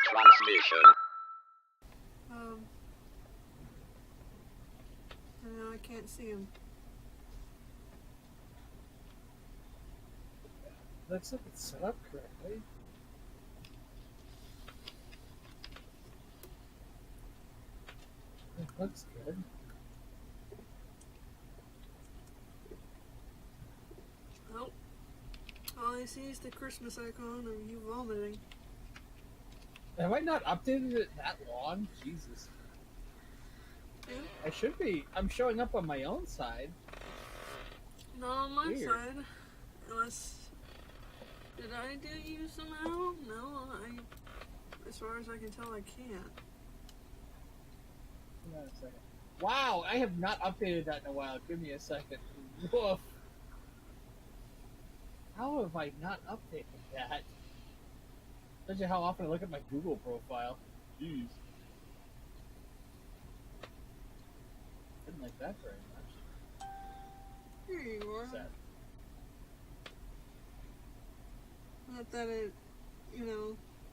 transmission. No, I can't see him. Looks like it's set up correctly. It looks good. Oh. All I see is the Christmas icon of you vomiting. Have I not updated it that long? Jesus. Yeah. I should be. I'm showing up on my own side. Not on my Weird. side. Unless... Did I do you somehow? No, as far as I can tell, I can't. Hold on a second. Wow, I have not updated that in a while. Give me a second. Woof. How have I not updated that? Tells you how often I look at my Google profile. Jeez. Didn't like that very much. Here you are. Sad. Not that it,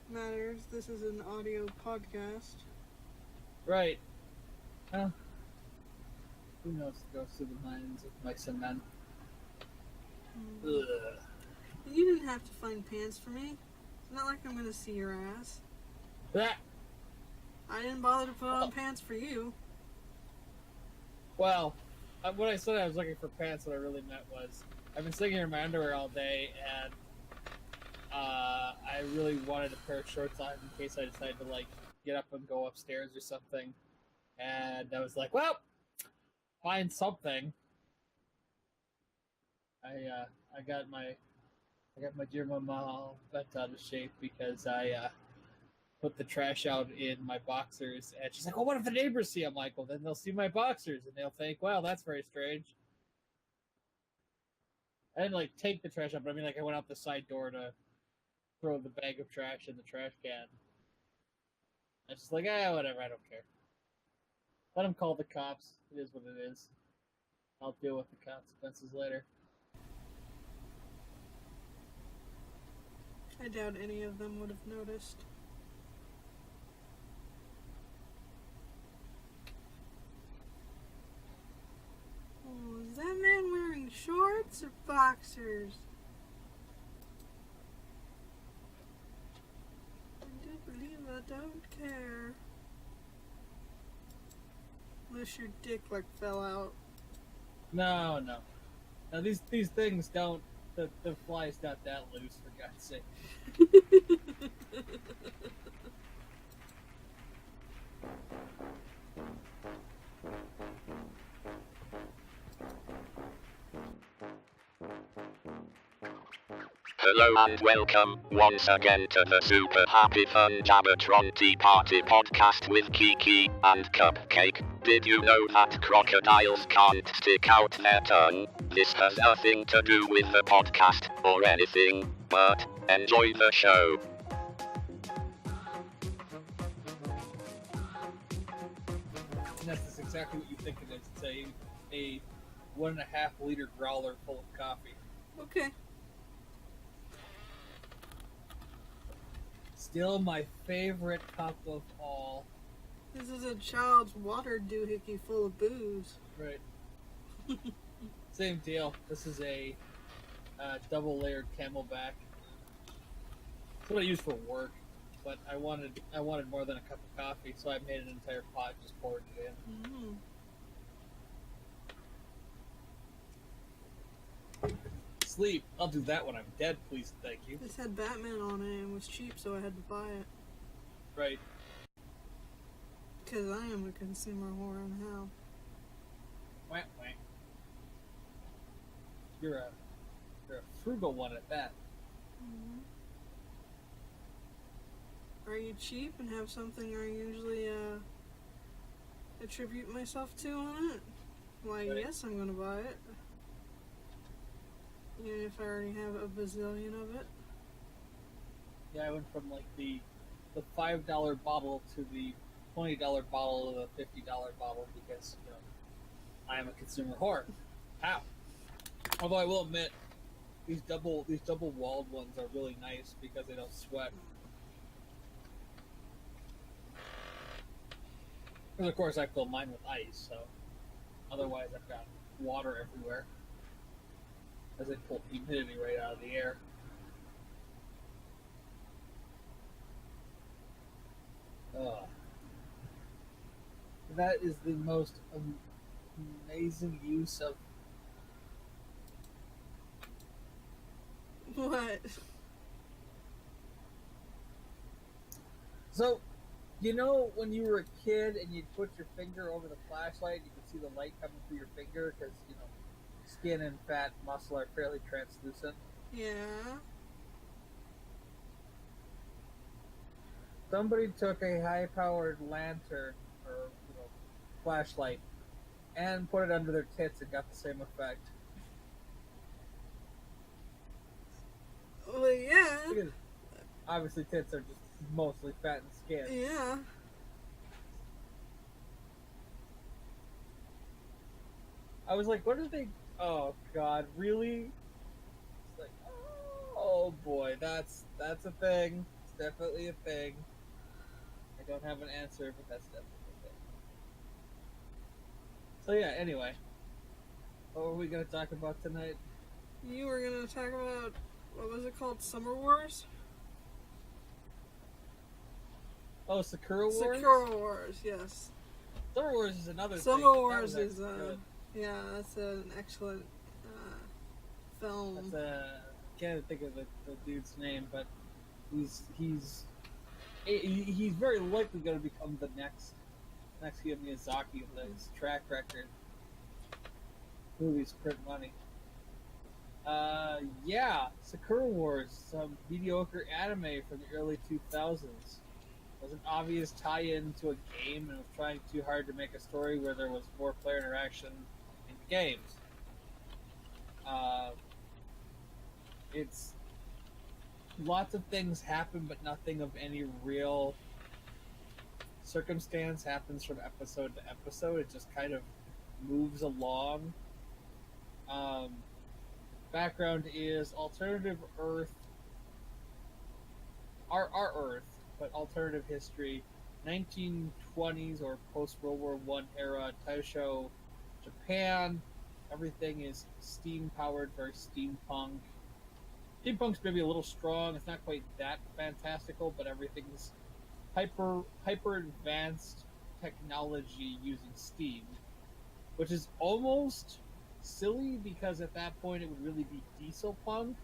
matters. This is an audio podcast. Right. Well, who knows the ghosts of the minds of mice and men. Ugh. You didn't have to find pants for me. It's not like I'm gonna see your ass. That. I didn't bother to put on pants for you. Well, when I said I was looking for pants, what I really meant was I've been sitting here in my underwear all day, and I really wanted a pair of shorts on in case I decided to get up and go upstairs or something. And I was like, well, find something. I got my dear mama all bent out of shape because I put the trash out in my boxers, and she's like, "Well, what if the neighbors see?" I'm like, "Well, then they'll see my boxers, and they'll think, wow, that's very strange." I didn't take the trash out, but I mean, I went out the side door to throw the bag of trash in the trash can. I was just like, whatever, I don't care. Let them call the cops. It is what it is. I'll deal with the consequences later. I doubt any of them would have noticed. Oh, is that man wearing shorts or boxers? I do believe I don't care. Unless your dick fell out. No. Now these things don't. The fly's not that loose, for God's sake. Hello and welcome once again to the super happy fun Jabbertron Tea Party podcast with Kiki and Cupcake. Did you know that crocodiles can't stick out their tongue? This has nothing to do with the podcast or anything, but enjoy the show. And that's exactly what you think it is. It's a 1.5 liter growler full of coffee. Okay. Still my favorite cup of all. This is a child's water doohickey full of booze. Right. Same deal. This is a double layered Camelback. It's what I use for work, but I wanted more than a cup of coffee, so I made an entire pot, just poured it in. Sleep. I'll do that when I'm dead, please, thank you. This had Batman on it and was cheap, so I had to buy it. Right. Because I am a consumer whore in hell. Wah, wah. You're a frugal one at that. Mm-hmm. Are you cheap and have something I usually attribute myself to on it? Why, Right. yes, I'm gonna buy it. Even if I already have a bazillion of it. Yeah, I went from the $5 bottle to the $20 bottle to the $50 bottle because I am a consumer whore. How? Although I will admit, these double walled ones are really nice because they don't sweat. Because of course I fill mine with ice, so otherwise I've got water everywhere as they pull humidity right out of the air. Ugh. That is the most amazing use of. What? So, you know when you were a kid and you'd put your finger over the flashlight, you could see the light coming through your finger because, you know, skin and fat muscle are fairly translucent. Yeah. Somebody took a high-powered lantern or, you know, flashlight and put it under their tits and got the same effect. Well, yeah. Because obviously tits are just mostly fat and skin. Yeah. I was like, what did they... Oh, God, really? It's like, oh, boy, that's a thing. It's definitely a thing. I don't have an answer, but that's definitely a thing. So, yeah, anyway. What were we going to talk about tonight? You were going to talk about, what was it called? Summer Wars? Oh, Sakura Wars? Sakura Wars, yes. Summer Wars is another thing. Summer Wars is, good. yeah, that's an excellent film. That's I can't think of the dude's name, but he's very likely going to become the next Miyazaki with his track record. Movies print money. Yeah, Sakura Wars, some mediocre anime from the early 2000s. It was an obvious tie-in to a game, and it was trying too hard to make a story where there was more player interaction in the games. It's lots of things happen, but nothing of any real circumstance happens from episode to episode. It just kind of moves along. Background is alternative Earth, our Earth, but alternative history, 1920s or post-World War I era, Taisho, Japan. Everything is steam-powered, very steampunk. Steampunk's maybe a little strong. It's not quite that fantastical, but everything's hyper advanced technology using steam, which is almost silly because at that point it would really be diesel punk,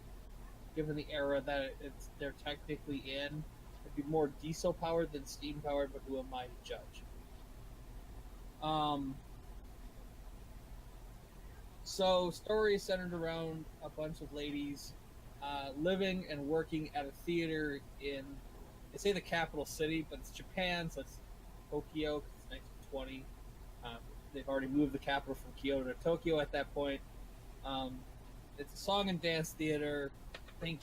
given the era that they're technically in. It'd be more diesel powered than steam powered, but who am I to judge? So story is centered around a bunch of ladies living and working at a theater in, they say the capital city, but it's Japan, so it's Tokyo, because it's 1920. They've already moved the capital from Kyoto to Tokyo at that point. It's a song and dance theater. I think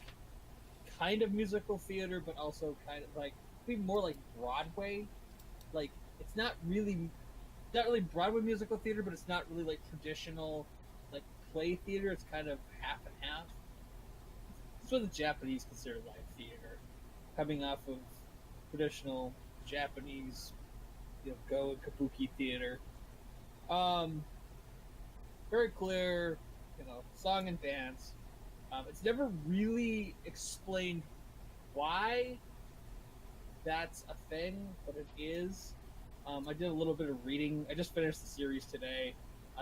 kind of musical theater, but also kind of like, maybe more like Broadway. Like, it's not really Broadway musical theater, but it's not really like traditional like play theater. It's kind of half and half. It's what the Japanese consider live theater, coming off of traditional Japanese, Go and Kabuki theater. Very clear, song and dance. It's never really explained why that's a thing, but it is. I did a little bit of reading. I just finished the series today.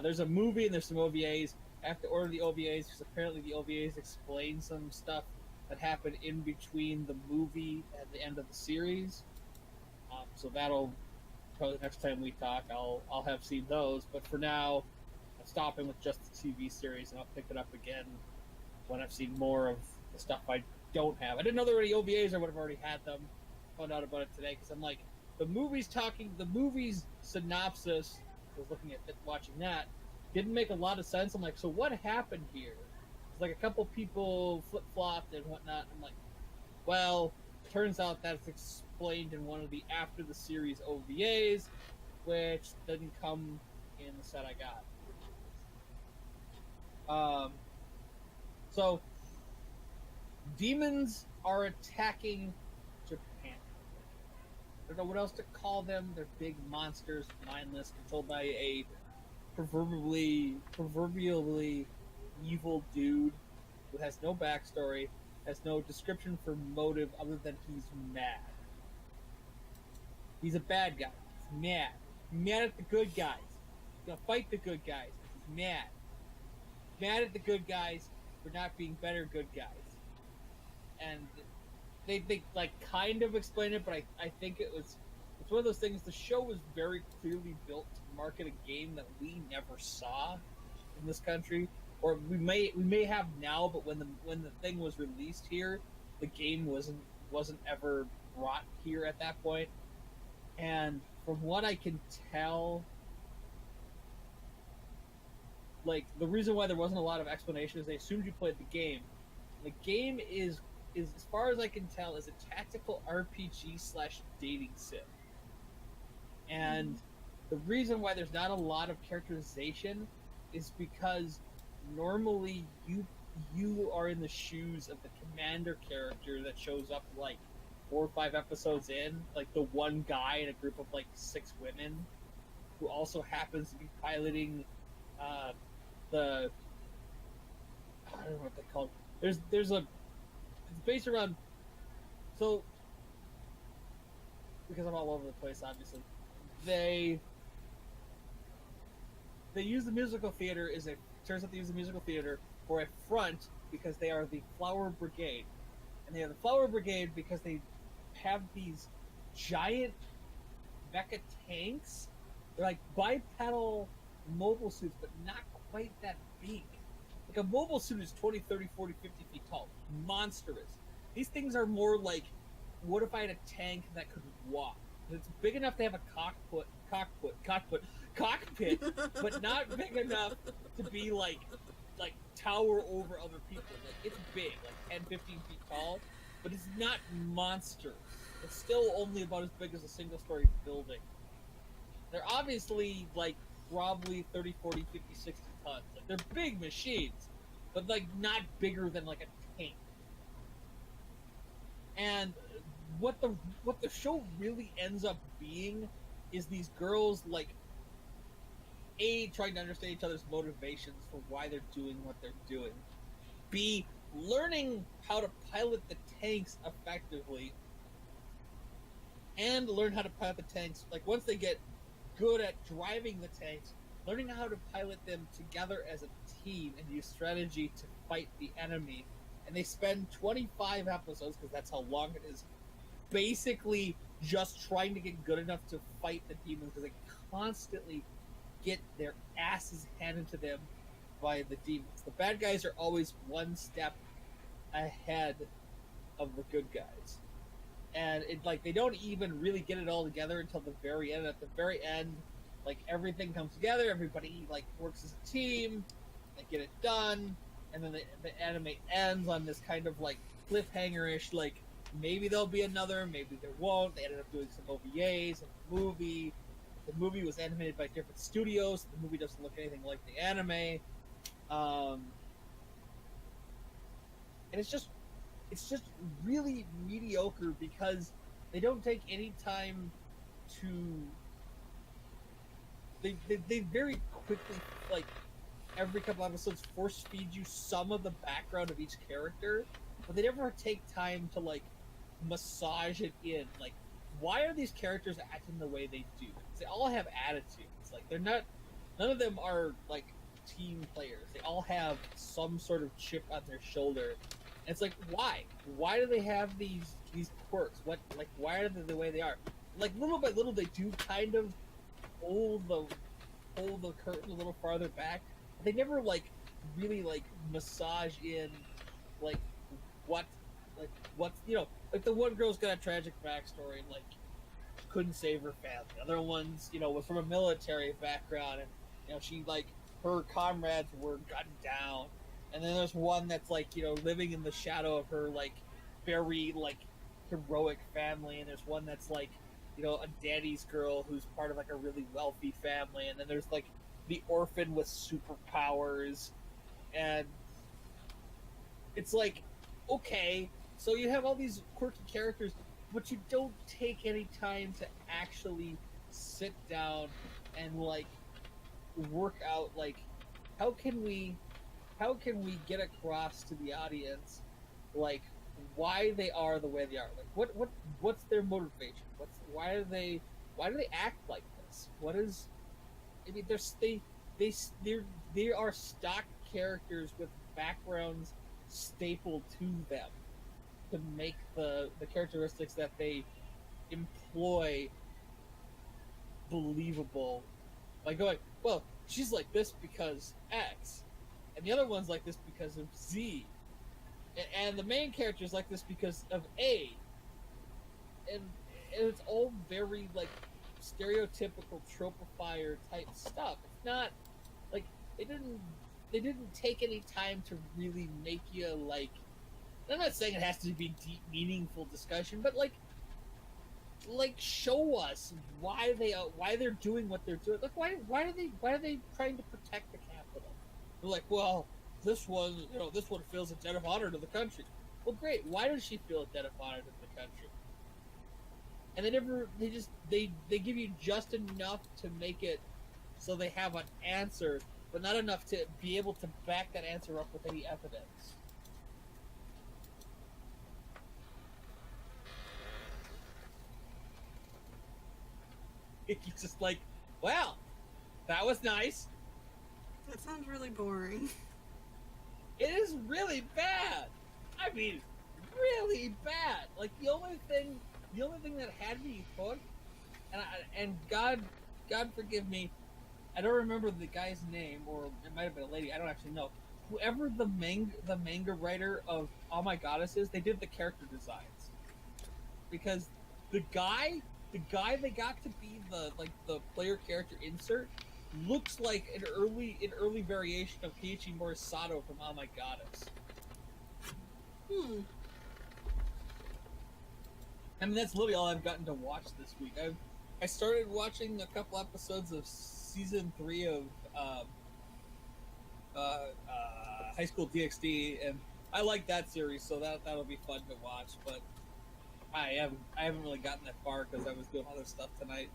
There's a movie and there's some OVAs. I have to order the OVAs because apparently the OVAs explain some stuff that happened in between the movie and the end of the series. So that'll probably next time we talk, I'll have seen those. But for now, I'm stopping with just the TV series, and I'll pick it up again when I've seen more of the stuff I don't have. I didn't know there were any OVAs. I would have already had them. Found out about it today because I'm like, the movie's synopsis. I was looking at it, watching that, didn't make a lot of sense. I'm like, so what happened here? It's like a couple people flip-flopped and whatnot. I'm like, well, turns out that's explained in one of the after the series OVAs, which didn't come in the set I got. So demons are attacking Japan. don't know what else to call them. They're big monsters, mindless, controlled by a proverbially evil dude who has no backstory, has no description for motive other than he's mad. He's a bad guy. He's mad. Mad at the good guys. He's gonna fight the good guys. He's mad. Mad at the good guys for not being better good guys. And they like kind of explain it, but I think it's one of those things. The show was very clearly built to market a game that we never saw in this country, or we may have now, but when the thing was released here, the game wasn't ever brought here at that point. And from what I can tell, like, the reason why there wasn't a lot of explanation is they assumed you played the game. The game is as far as I can tell, is a tactical RPG / dating sim. And the reason why there's not a lot of characterization is because normally you are in the shoes of the commander character that shows up like 4 or 5 episodes in, like the one guy in a group of like 6 women, who also happens to be piloting the, I don't know what they call it. There's a, it's based around, so because I'm all over the place, obviously, they use the musical theater turns out they use the musical theater for a front because they are the Flower Brigade. And they are the Flower Brigade because they have these giant mecha tanks. They're like bipedal mobile suits, but not quite that big. Like a mobile suit is 20, 30, 40, 50 feet tall. Monstrous. These things are more like, what if I had a tank that could walk? It's big enough to have a cockpit, but not big enough to be like tower over other people. Like, it's big, like 10, 15 feet tall, but it's not monstrous. It's still only about as big as a single-story building. They're obviously like probably 30, 40, 50, 60 tons. Like, they're big machines, but like not bigger than like a tank. And what the show really ends up being is these girls, like, A, trying to understand each other's motivations for why they're doing what they're doing. B, learning how to pilot the tanks effectively. And learn how to pilot the tanks, like, once they get good at driving the tanks, learning how to pilot them together as a team and use strategy to fight the enemy. And they spend 25 episodes, because that's how long it is, basically just trying to get good enough to fight the demons, because they constantly get their asses handed to them by the demons. The bad guys are always one step ahead of the good guys. And it, like, they don't even really get it all together until the very end. At the very end, like, everything comes together, everybody, like, works as a team, they get it done, and then the anime ends on this kind of, like, cliffhanger-ish, like, maybe there'll be another, maybe there won't. They ended up doing some OVAs and a movie. The movie was animated by different studios. The movie doesn't look anything like the anime. And it's just really mediocre because they don't take any time to... They very quickly, like, every couple episodes force feed you some of the background of each character, but they never take time to, like, massage it in. Like, why are these characters acting the way they do? They all have attitudes. Like, they're not... None of them are, like, team players. They all have some sort of chip on their shoulder. And it's like, why? Why do they have these quirks? What, like, why are they the way they are? Like, little by little, they do kind of pull the curtain a little farther back. They never, like, really, like, massage in, like, what's, you know, like, the one girl's got a tragic backstory, like, couldn't save her family. Other ones, you know, was from a military background, and, you know, she, like, her comrades were gunned down. And then there's one that's, like, you know, living in the shadow of her, like, very, like, heroic family. And there's one that's, like, you know, a daddy's girl who's part of, like, a really wealthy family. And then there's, like, the orphan with superpowers. And it's like, okay, so you have all these quirky characters. but you don't take any time to actually sit down and like work out like how can we get across to the audience like why they are the way they are, like what's their motivation, why do they act like this, what is, I mean, they are stock characters with backgrounds stapled to them to make the characteristics that they employ believable. By going, well, she's like this because X, and the other one's like this because of Z, and the main character is like this because of A, and it's all very like stereotypical tropifier type stuff. It's not like they didn't take any time to really make you like. I'm not saying it has to be deep, meaningful discussion, but like show us why they're doing what they're doing. Like why are they trying to protect the capital? They're like, well, this one feels a debt of honor to the country. Well, great. Why does she feel a debt of honor to the country? And they give you just enough to make it so they have an answer, but not enough to be able to back that answer up with any evidence. It's just like, well, that was nice. That sounds really boring. It is really bad. I mean, really bad. Like the only thing that had me hooked, and God forgive me, I don't remember the guy's name, or it might have been a lady. I don't actually know. Whoever the manga writer of All My Goddesses, they did the character designs because the guy they got to be the player character insert looks like an early variation of Kiichi Morisato from Oh My Goddess. I mean, that's literally all I've gotten to watch this week. I started watching a couple episodes of season 3 of High School DxD, and I like that series, so that'll be fun to watch. But I haven't really gotten that far because I was doing other stuff tonight.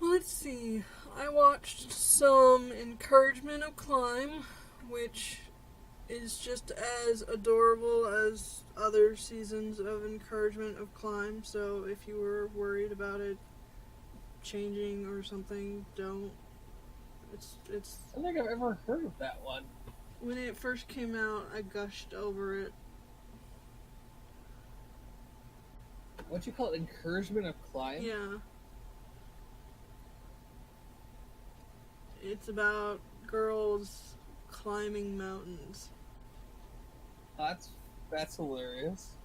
Let's see. I watched some Encouragement of Climb, which is just as adorable as other seasons of Encouragement of Climb. So if you were worried about it changing or something, don't. It's. I don't think I've ever heard of that one. When it first came out, I gushed over it. What you call it? Encouragement of Climb? Yeah. It's about girls climbing mountains. That's hilarious.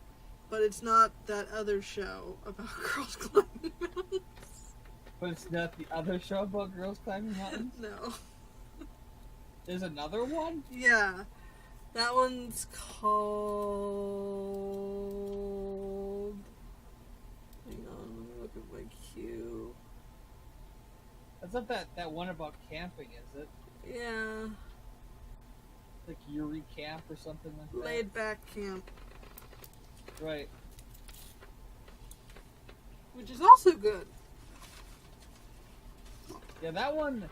But it's not that other show about girls climbing mountains. But it's not the other show about girls climbing mountains? No. There's another one? Yeah. That one's called... Hang on, let me look at my queue. That's not that one about camping, is it? Yeah. Like Yuri Camp or something like that? Laid Back Camp. Right. Which is also good. Yeah, that one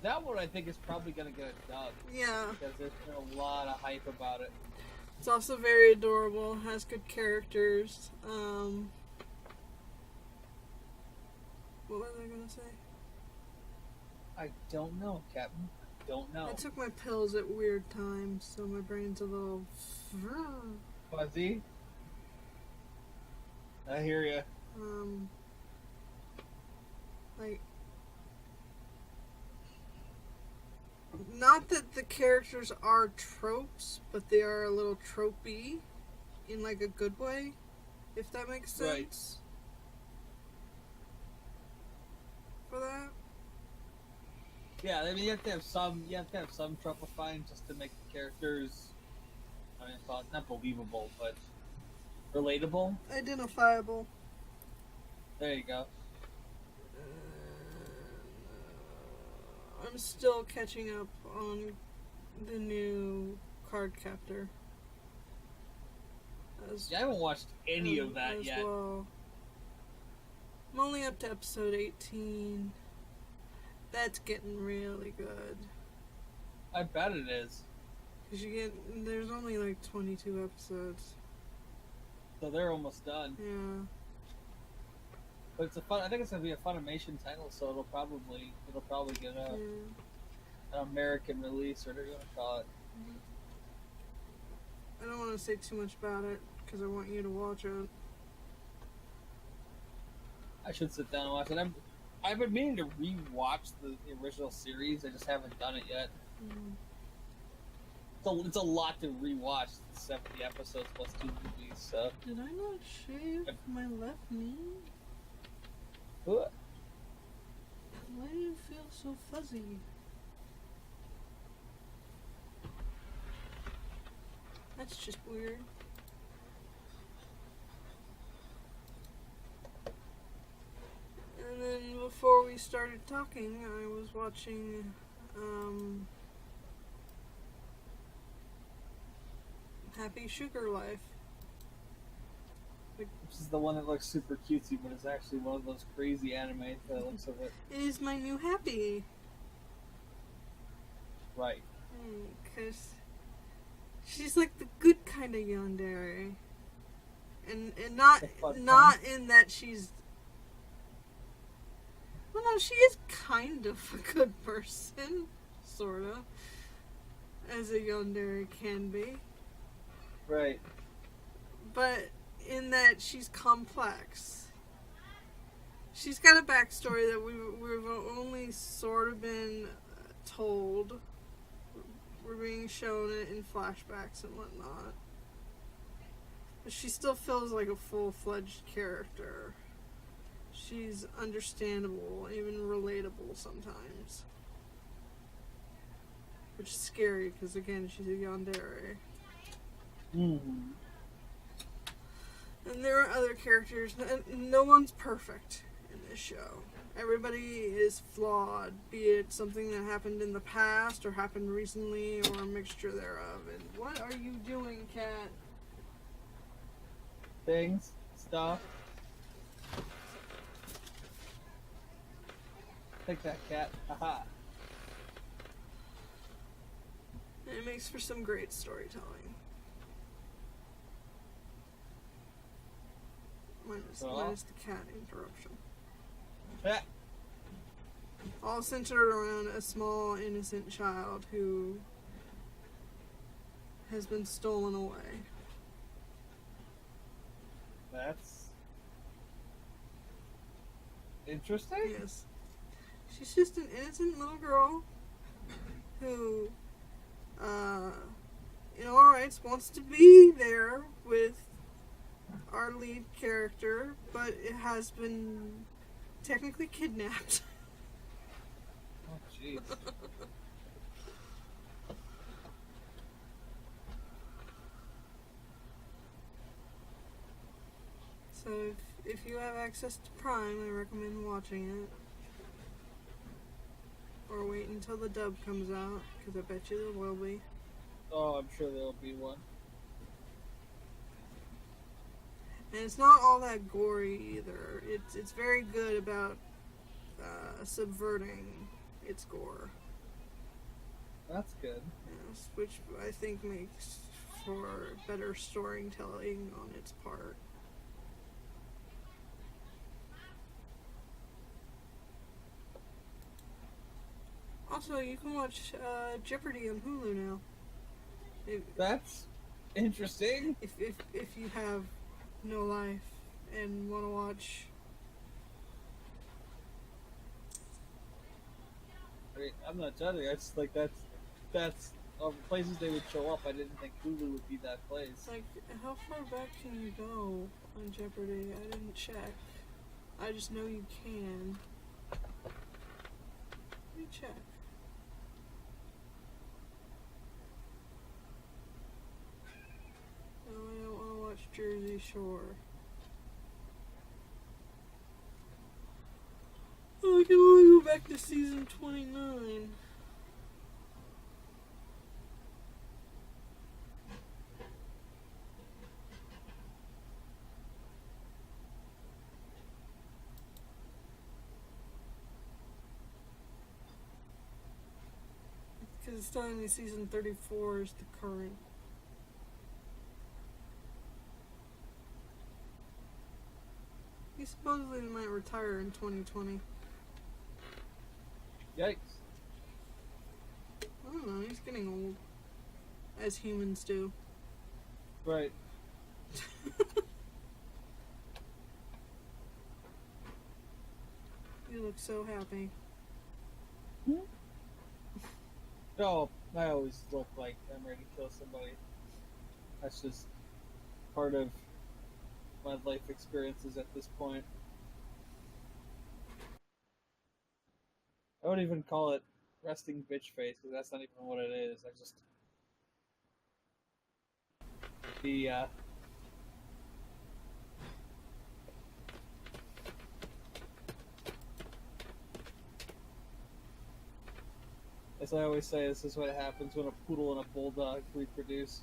I think is probably going to get a dub. Yeah. Because there's been a lot of hype about it. It's also very adorable, has good characters. What was I going to say? I don't know, Captain. Don't know. I took my pills at weird times, so my brain's a little... Fuzzy? I hear ya. Like... Not that the characters are tropes, but they are a little tropey in like a good way, if that makes sense. Right. For that. Yeah, I mean you have to have some tropifying just to make the characters, I mean, not believable, but relatable. Identifiable. There you go. I'm still catching up on the new card captor. Yeah, I haven't watched any of that yet. Well. I'm only up to episode 18. That's getting really good. I bet it is. Cause there's only like 22 episodes. So they're almost done. Yeah. But I think it's gonna be a Funimation title, so it'll probably get an American release, or they're gonna call it. I don't want to say too much about it because I want you to watch it. I should sit down and watch it. I've been meaning to re-watch the original series. I just haven't done it yet. So it's a lot to re-watch. 70 episodes plus 2 movies. So. Did I not shave my left knee? What? Why do you feel so fuzzy? That's just weird. And then before we started talking, I was watching Happy Sugar Life. Which is the one that looks super cutesy, but it's actually one of those crazy anime that looks of it. It is my new happy. Right. Because she's like the good kind of yandere. And not in that she's... Well, no, she is kind of a good person. Sort of. As a yandere can be. Right. But in that she's complex. She's got a backstory that we've only sort of been told. We're being shown it in flashbacks and whatnot. But she still feels like a full-fledged character. She's understandable, even relatable sometimes. Which is scary, because again, she's a yandere. Mm-hmm. And there are other characters. No one's perfect in this show. Everybody is flawed, be it something that happened in the past or happened recently or a mixture thereof. And what are you doing, cat? Things, stuff. Take that, cat. Haha. And it makes for some great storytelling. Minus the cat interruption. All centered around a small, innocent child who has been stolen away. That's interesting. Yes. She's just an innocent little girl who, in all rights, wants to be there with our lead character, but it has been technically kidnapped. Oh, jeez. So if you have access to Prime, I recommend watching it. Or wait until the dub comes out, because I bet you there will be. Oh, I'm sure there'll be one. And it's not all that gory either. It's very good about subverting its gore. That's good. Yes, which I think makes for better storytelling on its part. Also, you can watch Jeopardy on Hulu now. That's interesting. If you have no life and want to watch. I mean, I'm not judging. I just like that's of the places they would show up. I didn't think Hulu would be that place. Like, how far back can you go on Jeopardy? I didn't check. I just know you can. Let me check. No, I don't want to watch Jersey Shore. Oh, I can only go back to season 29. because it's telling me season 34 is the current. He supposedly might retire in 2020. Yikes. I don't know, he's getting old. As humans do. Right. You look so happy. No, I always look like I'm ready to kill somebody. That's just part of my life experiences at this point. I wouldn't even call it resting bitch face, because that's not even what it is. I just... As I always say, this is what happens when a poodle and a bulldog reproduce.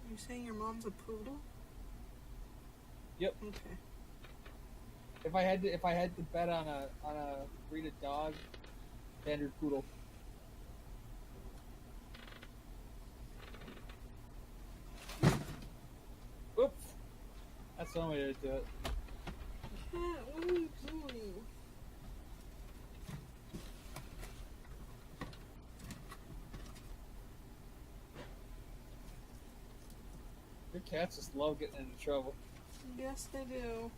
You saying your mom's a poodle? Yep. Okay. If I had to bet on a breed of dog, standard poodle. Oops. That's the only way to do it. Cat, what are you doing? Your cats just love getting into trouble. Yes, they do.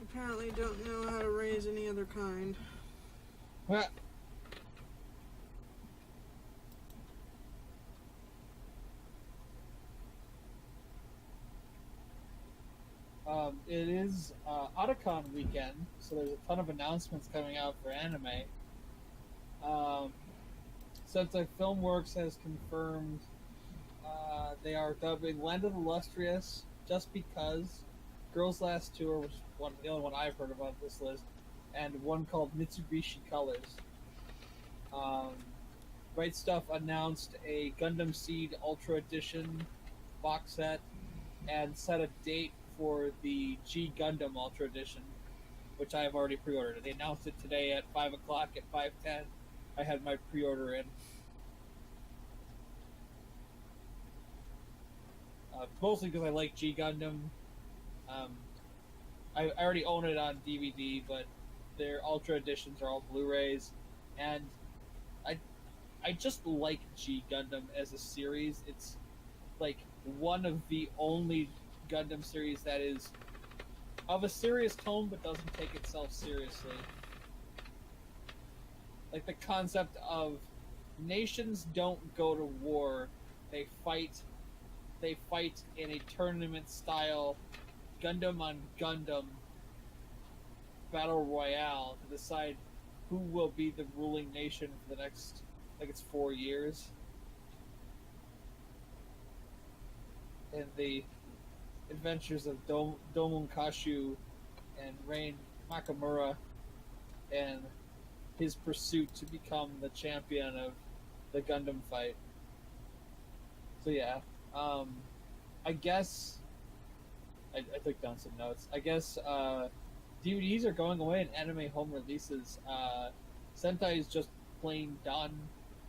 Apparently don't know how to raise any other kind. What? It is Otakon weekend, so there's a ton of announcements coming out for anime. Sensei Filmworks has confirmed they are dubbing Land of the Lustrous, Just Because, Girls Last Tour, which is the only one I've heard about this list, and one called Mitsubishi Colors. Right Stuff announced a Gundam Seed Ultra Edition box set and set a date for the G Gundam Ultra Edition, which I have already pre-ordered. They announced it today at 5 o'clock. At 5:10, I had my pre-order in. Mostly because I like G Gundam. I already own it on DVD, but their Ultra Editions are all Blu-rays, and I just like G Gundam as a series. It's like one of the only Gundam series that is of a serious tone but doesn't take itself seriously. Like the concept of nations don't go to war, they fight in a tournament style Gundam on Gundam battle royale to decide who will be the ruling nation for the next, I think it's 4 years. And the adventures of Domon Kashu and Rain Nakamura and his pursuit to become the champion of the Gundam fight. So yeah, I guess I took down some notes. I guess DVDs are going away and anime home releases. Sentai is just plain done.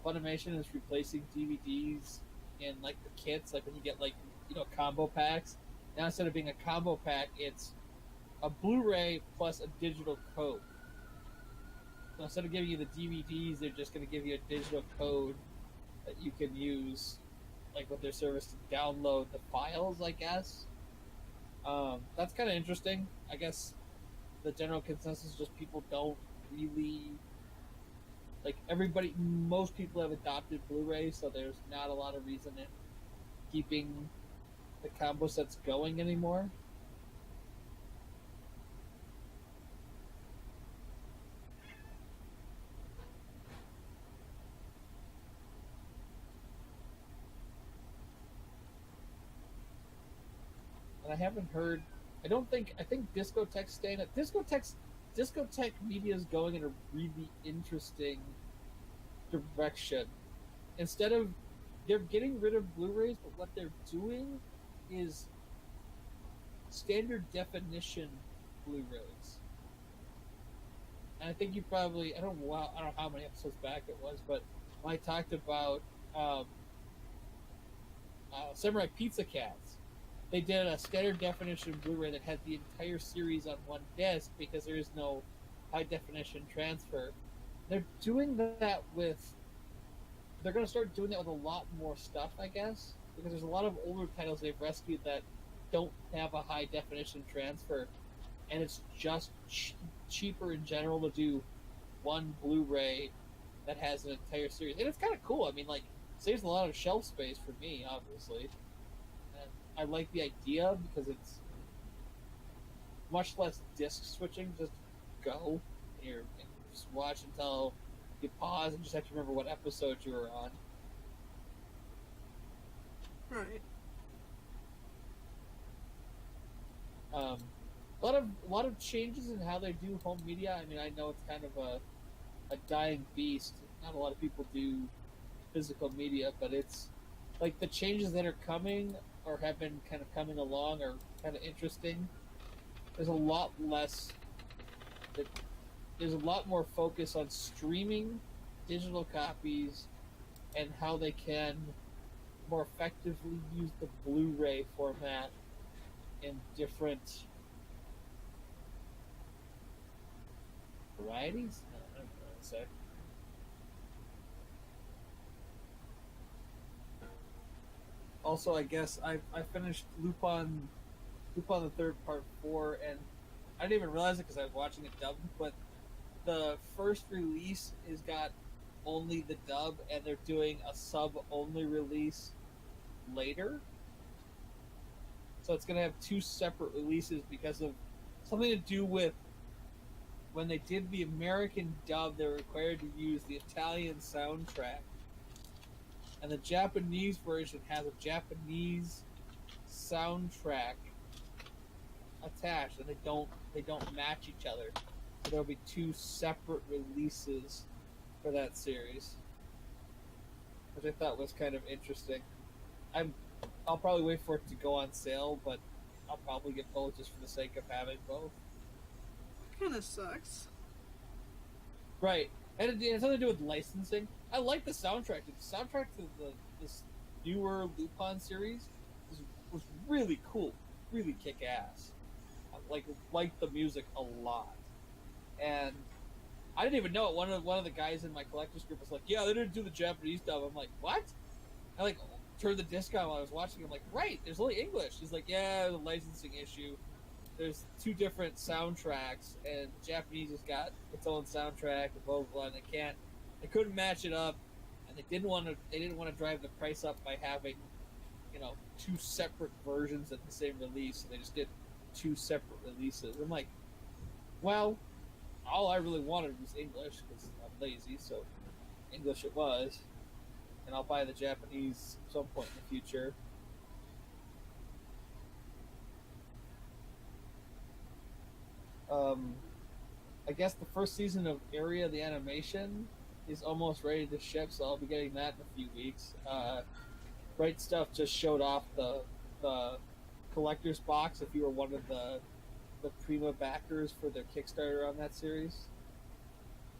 Funimation is replacing DVDs in like the kits, like when you get like combo packs. Now instead of being a combo pack, it's a Blu-ray plus a digital code. So instead of giving you the DVDs, they're just going to give you a digital code that you can use, like with their service, to download the files, I guess. That's kind of interesting. I guess the general consensus is just people don't really like most people have adopted Blu-ray, so there's not a lot of reason in keeping the combo sets going anymore. And I haven't heard. I think Discotech's staying at Discotech Media is going in a really interesting direction. Instead of they're getting rid of Blu-rays, but what they're doing is standard definition Blu-rays. And I think you probably I don't know how many episodes back it was, but when I talked about Samurai Pizza Cats, they did a standard definition Blu-ray that had the entire series on one disc because there is no high definition transfer. They're doing that with. They're going to start doing that with a lot more stuff, I guess, because there's a lot of older titles they've rescued that don't have a high definition transfer, and it's just cheaper in general to do one Blu-ray that has an entire series, and it's kind of cool. I mean, like, saves a lot of shelf space for me, obviously. And I like the idea because it's much less disc switching. Just go here and just watch until you pause and just have to remember what episode you were on. Right. A lot of changes in how they do home media. I mean, I know it's kind of a dying beast. Not a lot of people do physical media, but it's like the changes that are coming or have been kind of coming along are kind of interesting. There's a lot less. There's a lot more focus on streaming digital copies and how they can more effectively use the Blu-ray format in different varieties. I don't know what to say. Also, I guess I finished Lupin the Third Part 4, and I didn't even realize it because I was watching it dubbed, but the first release has got only the dub, and they're doing a sub-only release later. So it's going to have two separate releases because of something to do with when they did the American dub, they were required to use the Italian soundtrack. And the Japanese version has a Japanese soundtrack attached, and they don't match each other. So there'll be two separate releases for that series, which I thought was kind of interesting. I'll probably wait for it to go on sale, but I'll probably get both just for the sake of having both. Kind of sucks. Right, and it has something to do with licensing. I like the soundtrack. The soundtrack to this newer Lupin series was really cool, really kick ass. I like the music a lot, and I didn't even know it. One of the guys in my collector's group was like, "Yeah, they didn't do the Japanese dub." I'm like, "What?" I turned the disc on while I was watching. I'm like, "Right, there's only English." He's like, "Yeah, the licensing issue. There's two different soundtracks, and Japanese has got its own soundtrack, and blah blah blah. And they couldn't match it up, and they didn't want to drive the price up by having, two separate versions of the same release. So they just did two separate releases." I'm like, well, all I really wanted was English because I'm lazy, so English it was, and I'll buy the Japanese at some point in the future. I guess the first season of Area the Animation is almost ready to ship, so I'll be getting that in a few weeks. Right Stuff just showed off the collector's box if you were one of the Prima backers for their Kickstarter on that series.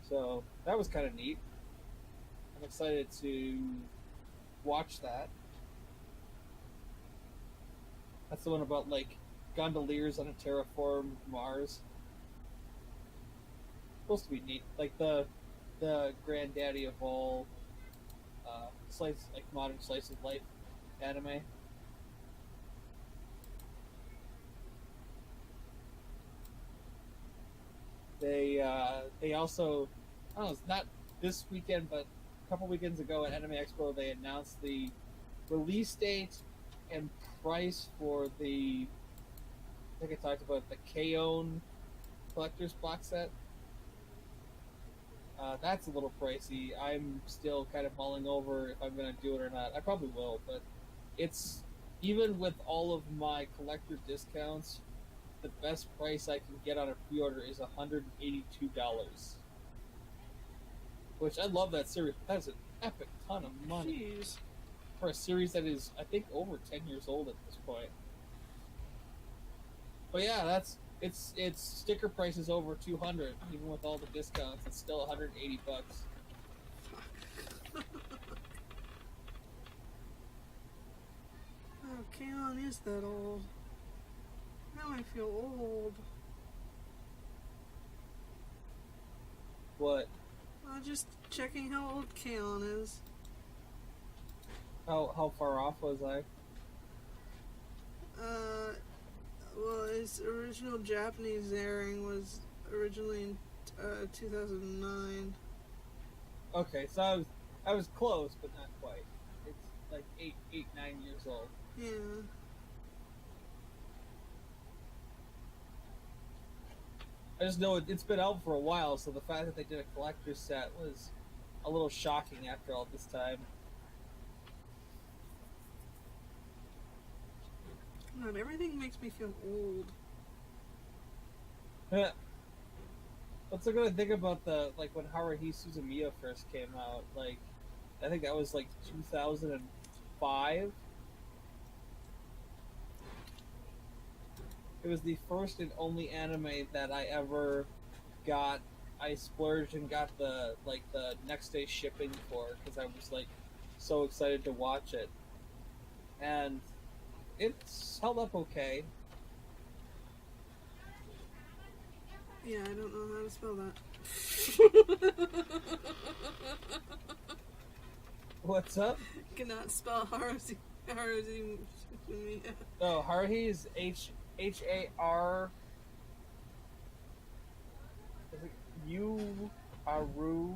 So that was kind of neat. I'm excited to watch that. That's the one about gondoliers on a terraformed Mars. Supposed to be neat, like the granddaddy of all modern slice of life anime. They also, I don't know, it's not this weekend, but a couple weekends ago at Anime Expo, they announced the release date and price for the, I think I talked about the K-On! Collector's box set. That's a little pricey. I'm still kind of mulling over if I'm going to do it or not. I probably will, but it's, even with all of my collector discounts, the best price I can get on a pre-order is $182. Which, I love that series. That's an epic ton of money. Jeez. for a series that is, I think, over 10 years old at this point. But yeah, its sticker price is over $200, even with all the discounts. It's still $180. Oh, Kaon is that old. Now I feel old. What? Just checking how old Kaon is. How far off was I? Well, his original Japanese airing was originally in 2009. Okay, so I was close, but not quite. It's like 9 years old. Yeah. I just know it's been out for a while, so the fact that they did a collector's set was a little shocking after all this time. God, everything makes me feel old. Yeah. What's I gonna think about when Haruhi Suzumiya first came out? Like, I think that was like 2005. It was the first and only anime that I ever got. I splurged and got the next day shipping for because I was like so excited to watch it, and it's held up okay. Yeah, I don't know how to spell that. What's up? Cannot spell Haruhi. Oh, Haruhi is H-A-R. Is it U-Haru?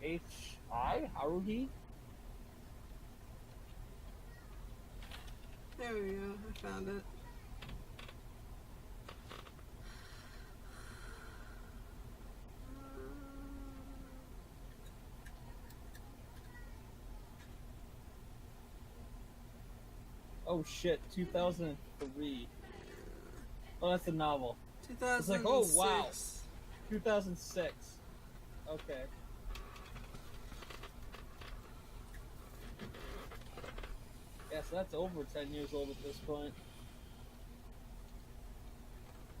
H-I? Haruhi? There we go. I found it. Oh shit, 2003. Oh, that's a novel. 2006. It's like, oh wow. 2006. Okay. Yeah, so that's over 10 years old at this point.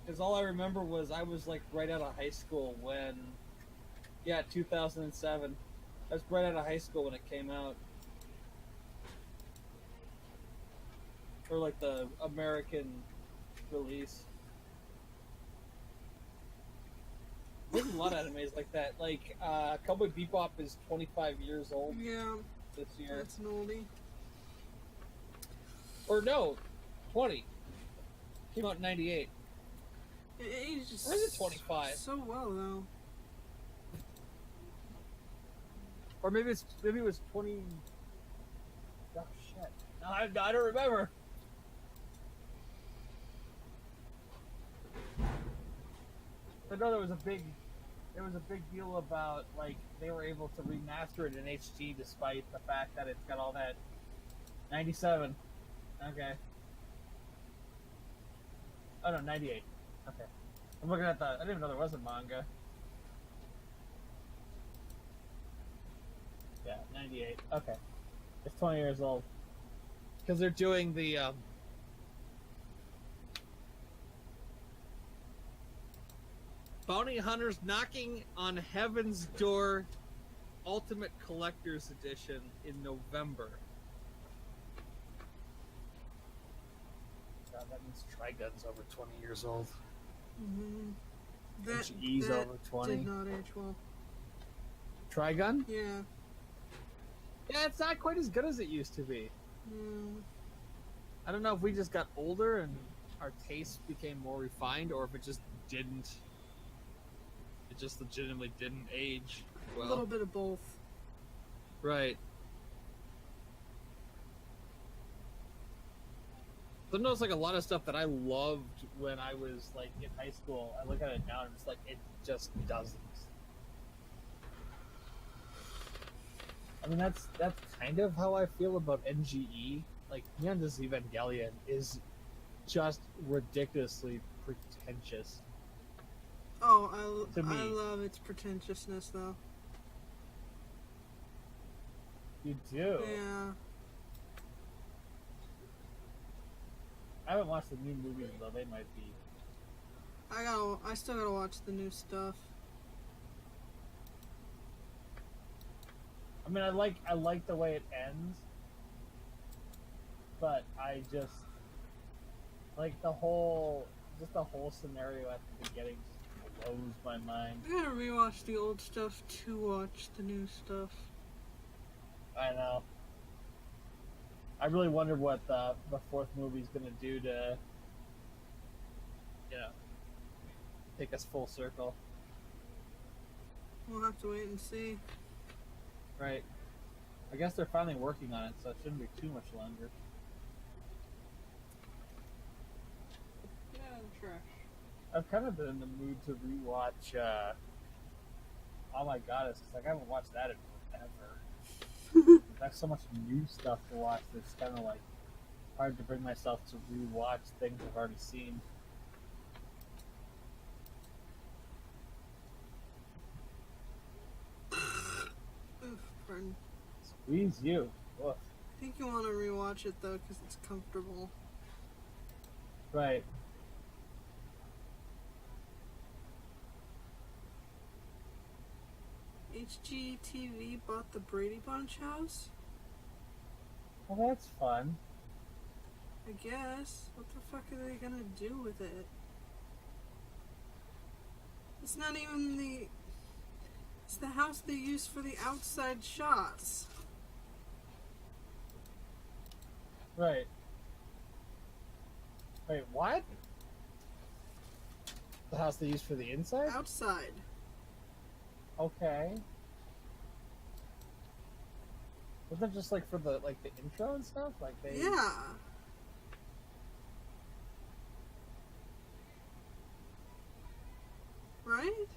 Because all I remember was I was like right out of high school when... Yeah, 2007. I was right out of high school when it came out. Or like the American release. There's a lot of animes like that. Like, Cowboy Bebop is 25 years old. Yeah. This year. That's an oldie. Or no, 20. Came out in 98. It ages Or is it 25? so well, though. Or maybe it was 20... Oh, shit. No, I don't remember. I know there was a big deal about, like, they were able to remaster it in HD despite the fact that it's got all that 97. Okay. Oh no, 98. Okay. I'm looking at I didn't even know there was a manga. Yeah, 98. Okay. It's 20 years old. Because they're doing the, Bounty Hunters Knocking on Heaven's Door Ultimate Collector's Edition in November. God, that means Trigun's over 20 years old. Mm-hmm. HE's over 20. Did not age well. Trigun? Yeah. Yeah, it's not quite as good as it used to be. Mm. I don't know if we just got older and our tastes became more refined, or if it just didn't. It just legitimately didn't age well. A little bit of both. Right. I noticed like a lot of stuff that I loved when I was like in high school. I look at it now and it's like it just doesn't. I mean that's kind of how I feel about NGE. Like Neon Genesis Evangelion is just ridiculously pretentious. Oh, To me. I love its pretentiousness, though. You do? Yeah. I haven't watched the new movies though. They might be. I still gotta watch the new stuff. I mean, I like the way it ends, but I just like the whole scenario at the beginning just blows my mind. I gotta rewatch the old stuff to watch the new stuff. I know. I really wonder what the fourth movie's gonna do to, take us full circle. We'll have to wait and see. Right. I guess they're finally working on it, so it shouldn't be too much longer. Get out of the trash. I've kind of been in the mood to rewatch. Oh my god, it's just like I haven't watched that in forever. I have so much new stuff to watch that it's kind of like hard to bring myself to rewatch things I've already seen. Oof, pardon. Squeeze you. Woof. I think you want to rewatch it though, because it's comfortable. Right. HGTV bought the Brady Bunch house? Well, that's fun. I guess. What the fuck are they gonna do with it? It's not even the... It's the house they use for the outside shots. Right. Wait, what? The house they use for the inside? Outside. Okay. Wasn't it just like for the intro and stuff? Like they Yeah. Right?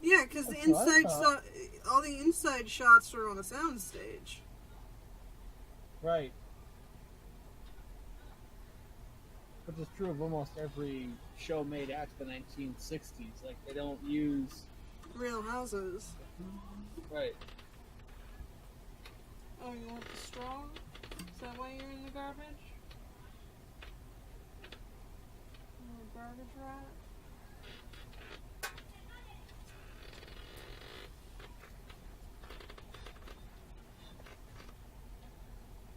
Yeah, because the That's what I inside thought. all the inside shots are on a soundstage. Right. Which is true of almost every show made after the 1960s. Like, they don't use... Real houses. Right. Oh, you want the straw? Is that why you're in the garbage? You're a garbage rat?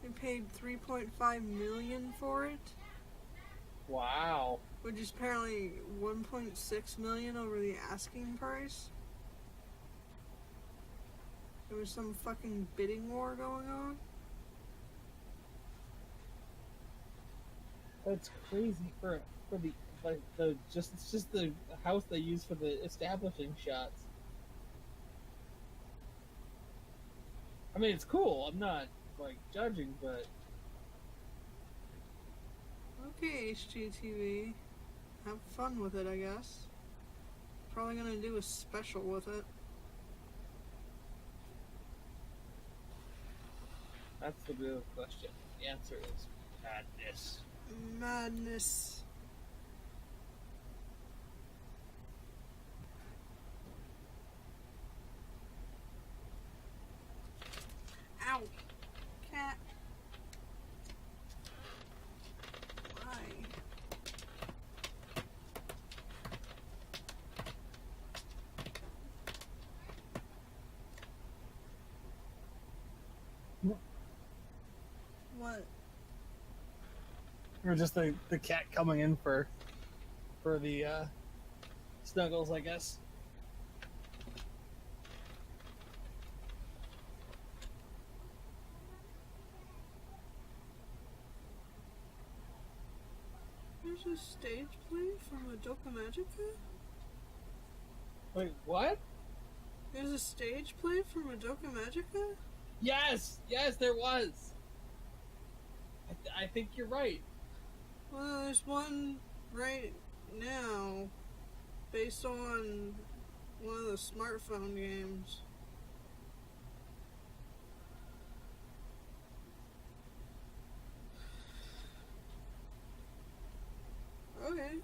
They paid $3.5 million for it, Wow. which is apparently $1.6 million over the asking price. There was some fucking bidding war going on. That's crazy for the it's just the house they use for the establishing shots. I mean, it's cool. I'm not judging, but Okay, HGTV. Have fun with it, I guess. Probably gonna do a special with it. that's the real question. The answer is madness. Madness. Ow! Cat. Why? What? Or just the cat coming in for the snuggles, I guess. There's a stage play from Madoka Magica? Wait, what? There's a stage play from Madoka Magica? Yes, there was. I think you're right. Well, there's one right now based on one of the smartphone games. Okay.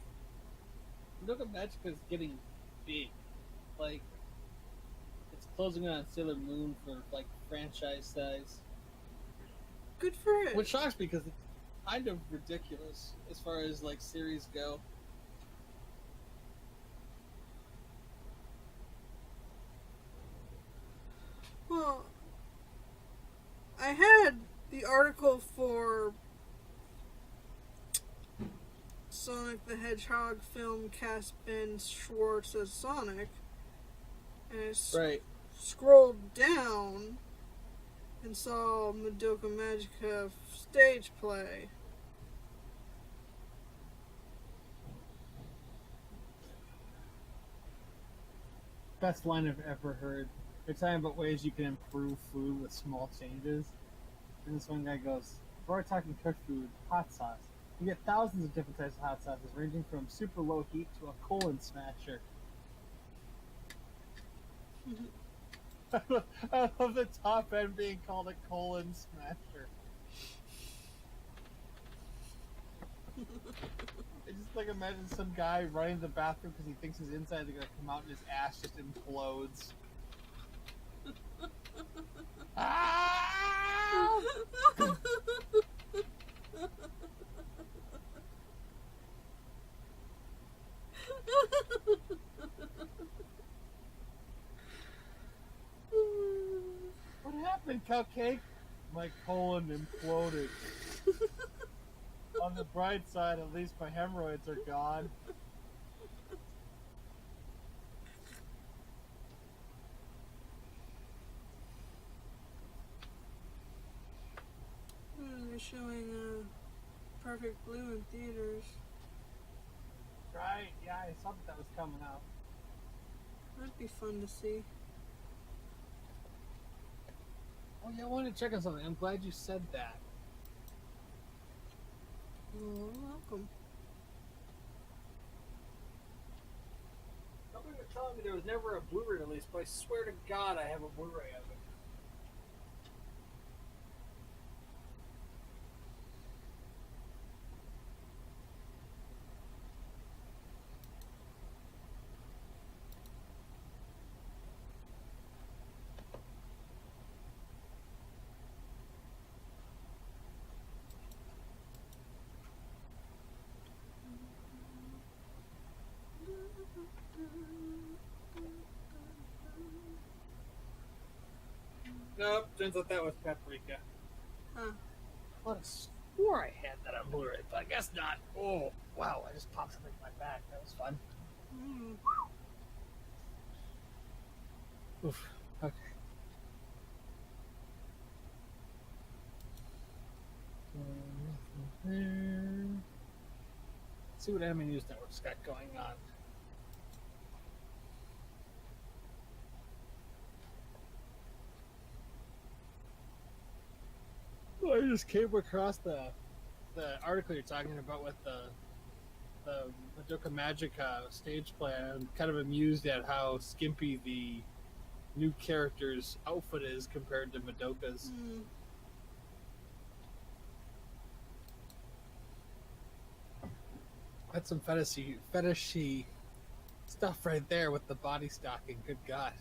Look at Magic is getting big. Like, it's closing on Sailor Moon for like franchise size. Good for it. Which shocks me because it's kind of ridiculous as far as like series go. Well, I had the article for Sonic the Hedgehog film cast Ben Schwartz as Sonic, and I scrolled down and saw Madoka Magica stage play. Best line I've ever heard. They're talking about ways you can improve food with small changes. And this one guy goes, before we're talking cooked food, hot sauce. You get thousands of different types of hot sauces, ranging from super low heat to a colon smasher. I love the top end being called a colon smasher. I just like imagine some guy running to the bathroom because he thinks his insides are gonna come out and his ass just implodes. Ah! What happened, Cupcake? My colon imploded. On the bright side, at least my hemorrhoids are gone. They're showing Perfect Blue in theaters. Right, yeah, I saw that was coming out. That'd be fun to see. Oh yeah, I wanted to check on something. I'm glad you said that. You're welcome. Somebody was telling me there was never a Blu-ray release, but I swear to God I have a Blu-ray of it. Nope, turns out that was Paprika. Huh. I swore I had that on Blu-ray, but I guess not. Oh, wow, I just popped something in my back. That was fun. Oof, okay. Let's see what Anime News Network's got going on. Well, I just came across the article you're talking about with the Madoka Magica stage play. I'm kind of amused at how skimpy the new character's outfit is compared to Madoka's. That's some fetishy stuff right there with the body stocking. Good God.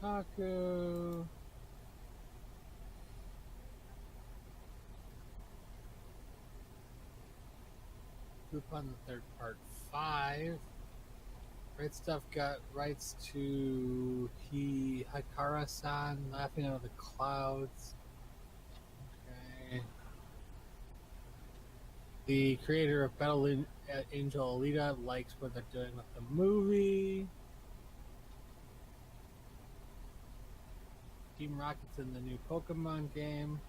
Taco. Group on the third part 5. Right Stuff got rights to Hikara-san laughing out of the clouds. Okay. The creator of Battle Angel Alita likes what they're doing with the movie. Team Rocket's in the new Pokemon game.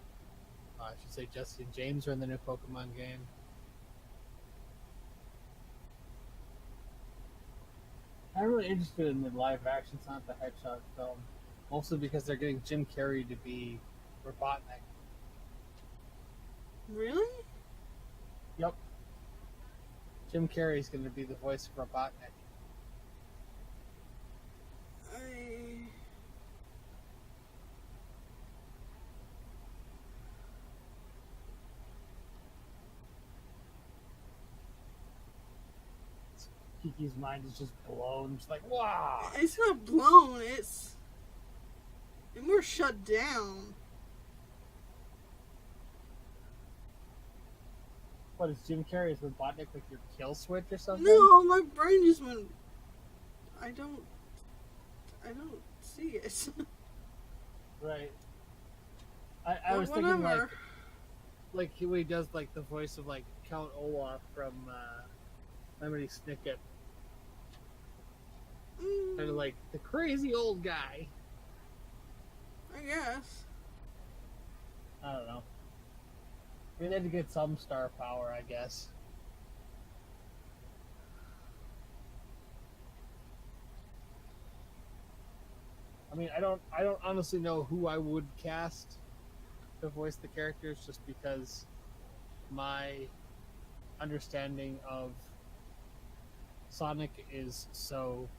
I should say Jesse and James are in the new Pokemon game. I'm really interested in the live action Sonic the Hedgehog film, mostly because they're getting Jim Carrey to be Robotnik. Really? Yep. Jim Carrey's going to be the voice of Robotnik. Kiki's mind is just blown. She's like, wow. It's not blown. It's more shut down. What is Jim Carrey's Robotnik like your kill switch or something? No, my brain just went. I don't see it. Right. I was thinking like when he does like the voice of like Count Olaf from Lemony Snicket. Kind of like the crazy old guy. I guess. I don't know. I mean, they had to get some star power, I guess. I mean, I don't honestly know who I would cast to voice the characters, just because my understanding of Sonic is so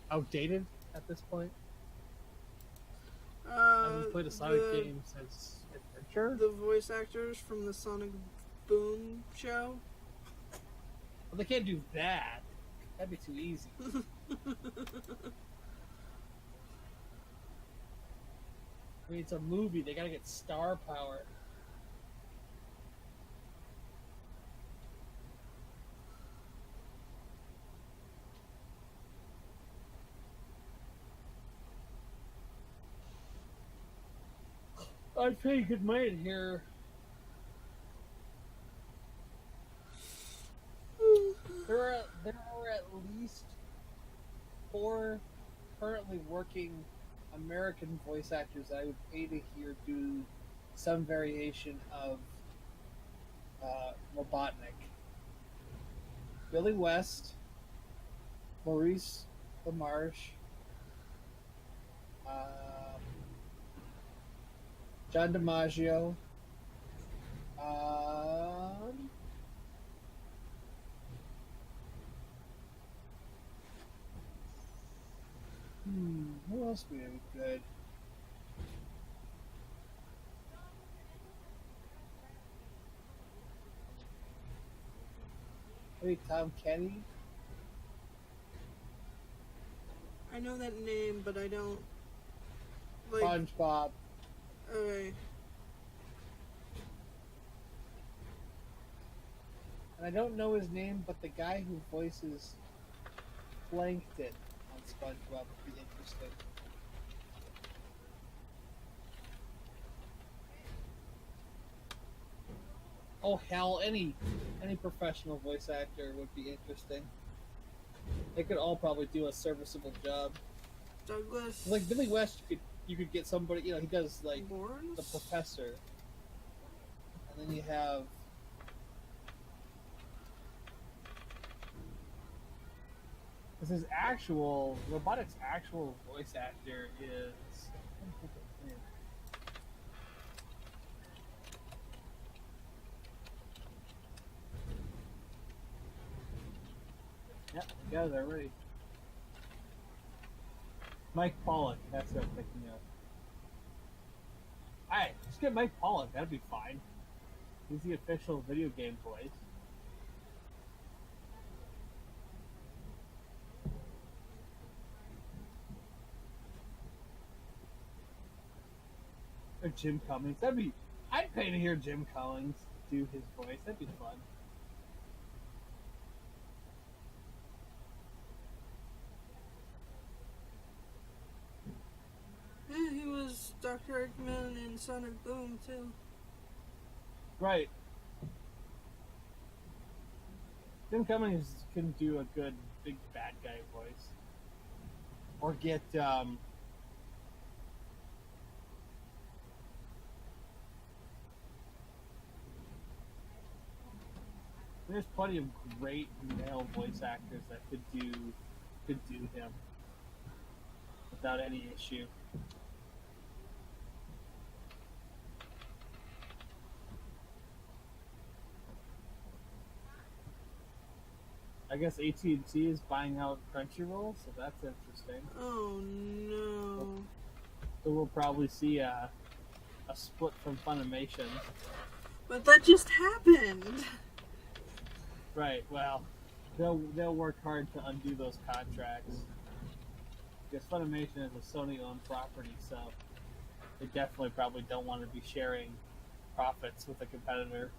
outdated at this point. I haven't played a Sonic game since Adventure. The voice actors from the Sonic Boom show. Well, they can't do that. That'd be too easy. I mean, it's a movie. They gotta get star power. I'd pay good money here. There are at least 4 currently working American voice actors that I would pay to hear do some variation of Robotnik. Billy West, Maurice LaMarche, John DiMaggio, who else would be good? Maybe Tom Kenny? I know that name, but I don't. Like, SpongeBob. Okay. And I don't know his name, but the guy who voices Plankton on SpongeBob would be interesting. Oh hell, any professional voice actor would be interesting. They could all probably do a serviceable job. Douglas. Like Billy West, you could get somebody. You know, he does like Lawrence? the professor, and then you have. Because his actual Robotic's actual voice actor is. Yep, you guys are ready. Mike Pollock, that's what I'm thinking of. Alright, just get Mike Pollock, that'd be fine. He's the official video game voice. Or Jim Cummings, I'd pay to hear Jim Cummings do his voice, that'd be fun. Yeah, he was Dr. Eggman in Sonic Boom, too. Right. Jim Cummings can do a good big bad guy voice. Or get, there's plenty of great male voice actors that could do him without any issue. I guess AT&T is buying out Crunchyroll, so that's interesting. Oh no. So we'll probably see a split from Funimation. But that just happened. Right, well, they'll work hard to undo those contracts. Because Funimation is a Sony-owned property, so they definitely probably don't want to be sharing profits with a competitor.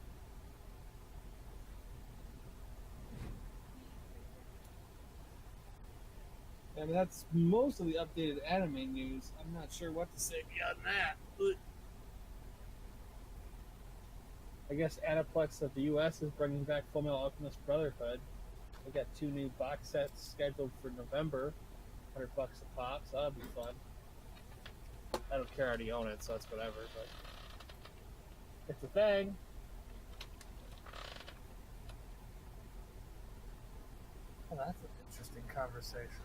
I mean, that's most of the updated anime news. I'm not sure what to say beyond that. I guess Aniplex of the U.S. is bringing back Fullmetal Alchemist Brotherhood. They got 2 new box sets scheduled for November, $100 a pop, so that'll be fun. I don't care, I already own it, so it's whatever, but it's a thing. Well, that's an interesting conversation.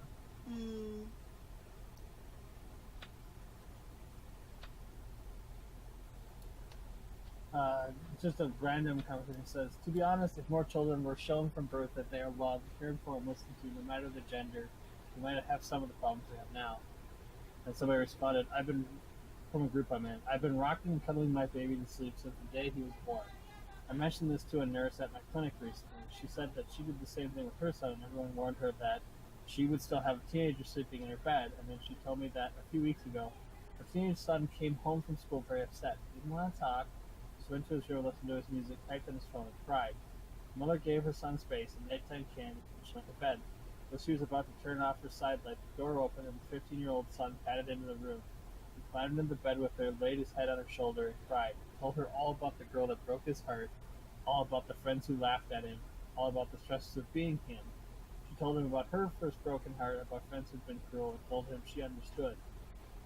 Just a random conversation says, to be honest, if more children were shown from birth that they are loved, cared for, and listened to, no matter the gender, we might have some of the problems we have now. And somebody responded, from a group I'm in, I've been rocking and cuddling my baby to sleep since the day he was born. I mentioned this to a nurse at my clinic recently. She said that she did the same thing with her son, and everyone warned her that she would still have a teenager sleeping in her bed. And then she told me that a few weeks ago, her teenage son came home from school very upset. He didn't want to talk. Just went to his room, listened to his music, typed on his phone, and cried. The mother gave her son space, and nighttime came, and she went to bed. As she was about to turn off her side light, the door opened, and the 15-year-old son padded into the room. He climbed into bed with her, laid his head on her shoulder, and cried. He told her all about the girl that broke his heart, all about the friends who laughed at him, all about the stresses of being him. She told him about her first broken heart, about friends who'd been cruel, and told him she understood.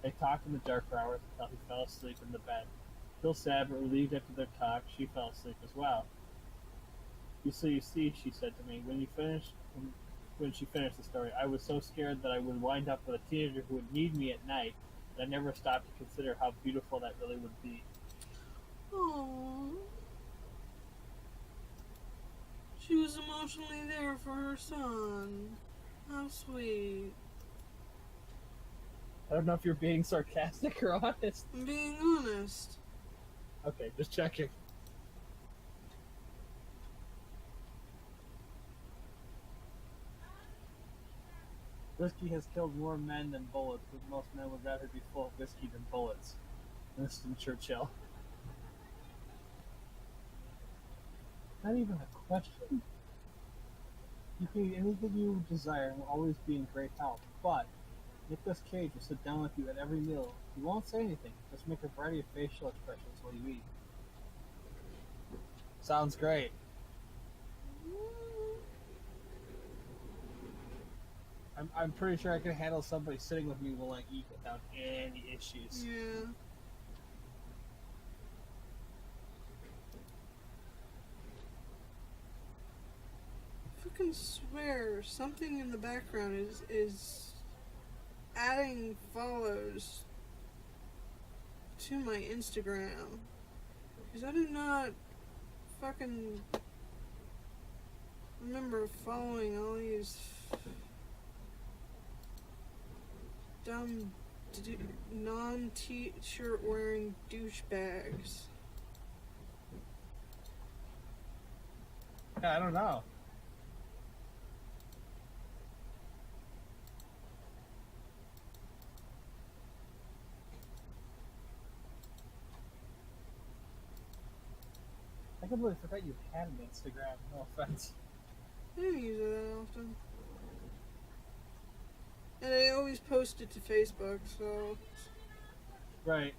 They talked in the dark for hours until he fell asleep in the bed. Still sad but relieved after their talk, she fell asleep as well. You see, she said to me, when she finished the story, I was so scared that I would wind up with a teenager who would need me at night, that I never stopped to consider how beautiful that really would be. Aww. She was emotionally there for her son. How sweet. I don't know if you're being sarcastic or honest. I'm being honest. Okay, just checking. Whiskey has killed more men than bullets, but most men would rather be full of whiskey than bullets. Winston Churchill. Not even a question. You can eat anything you desire and will always be in great health, but Nicolas Cage will sit down with you at every meal. He won't say anything, just make a variety of facial expressions while you eat. Sounds great. I'm pretty sure I can handle somebody sitting with me while I eat without any issues. Yeah. I fucking swear something in the background is adding follows to my Instagram. Because I do not fucking remember following all these dumb non-t-shirt wearing douchebags. Yeah, I don't know. I completely forgot you had an Instagram. No offense. I don't use it that often. And I always post it to Facebook, so... Right.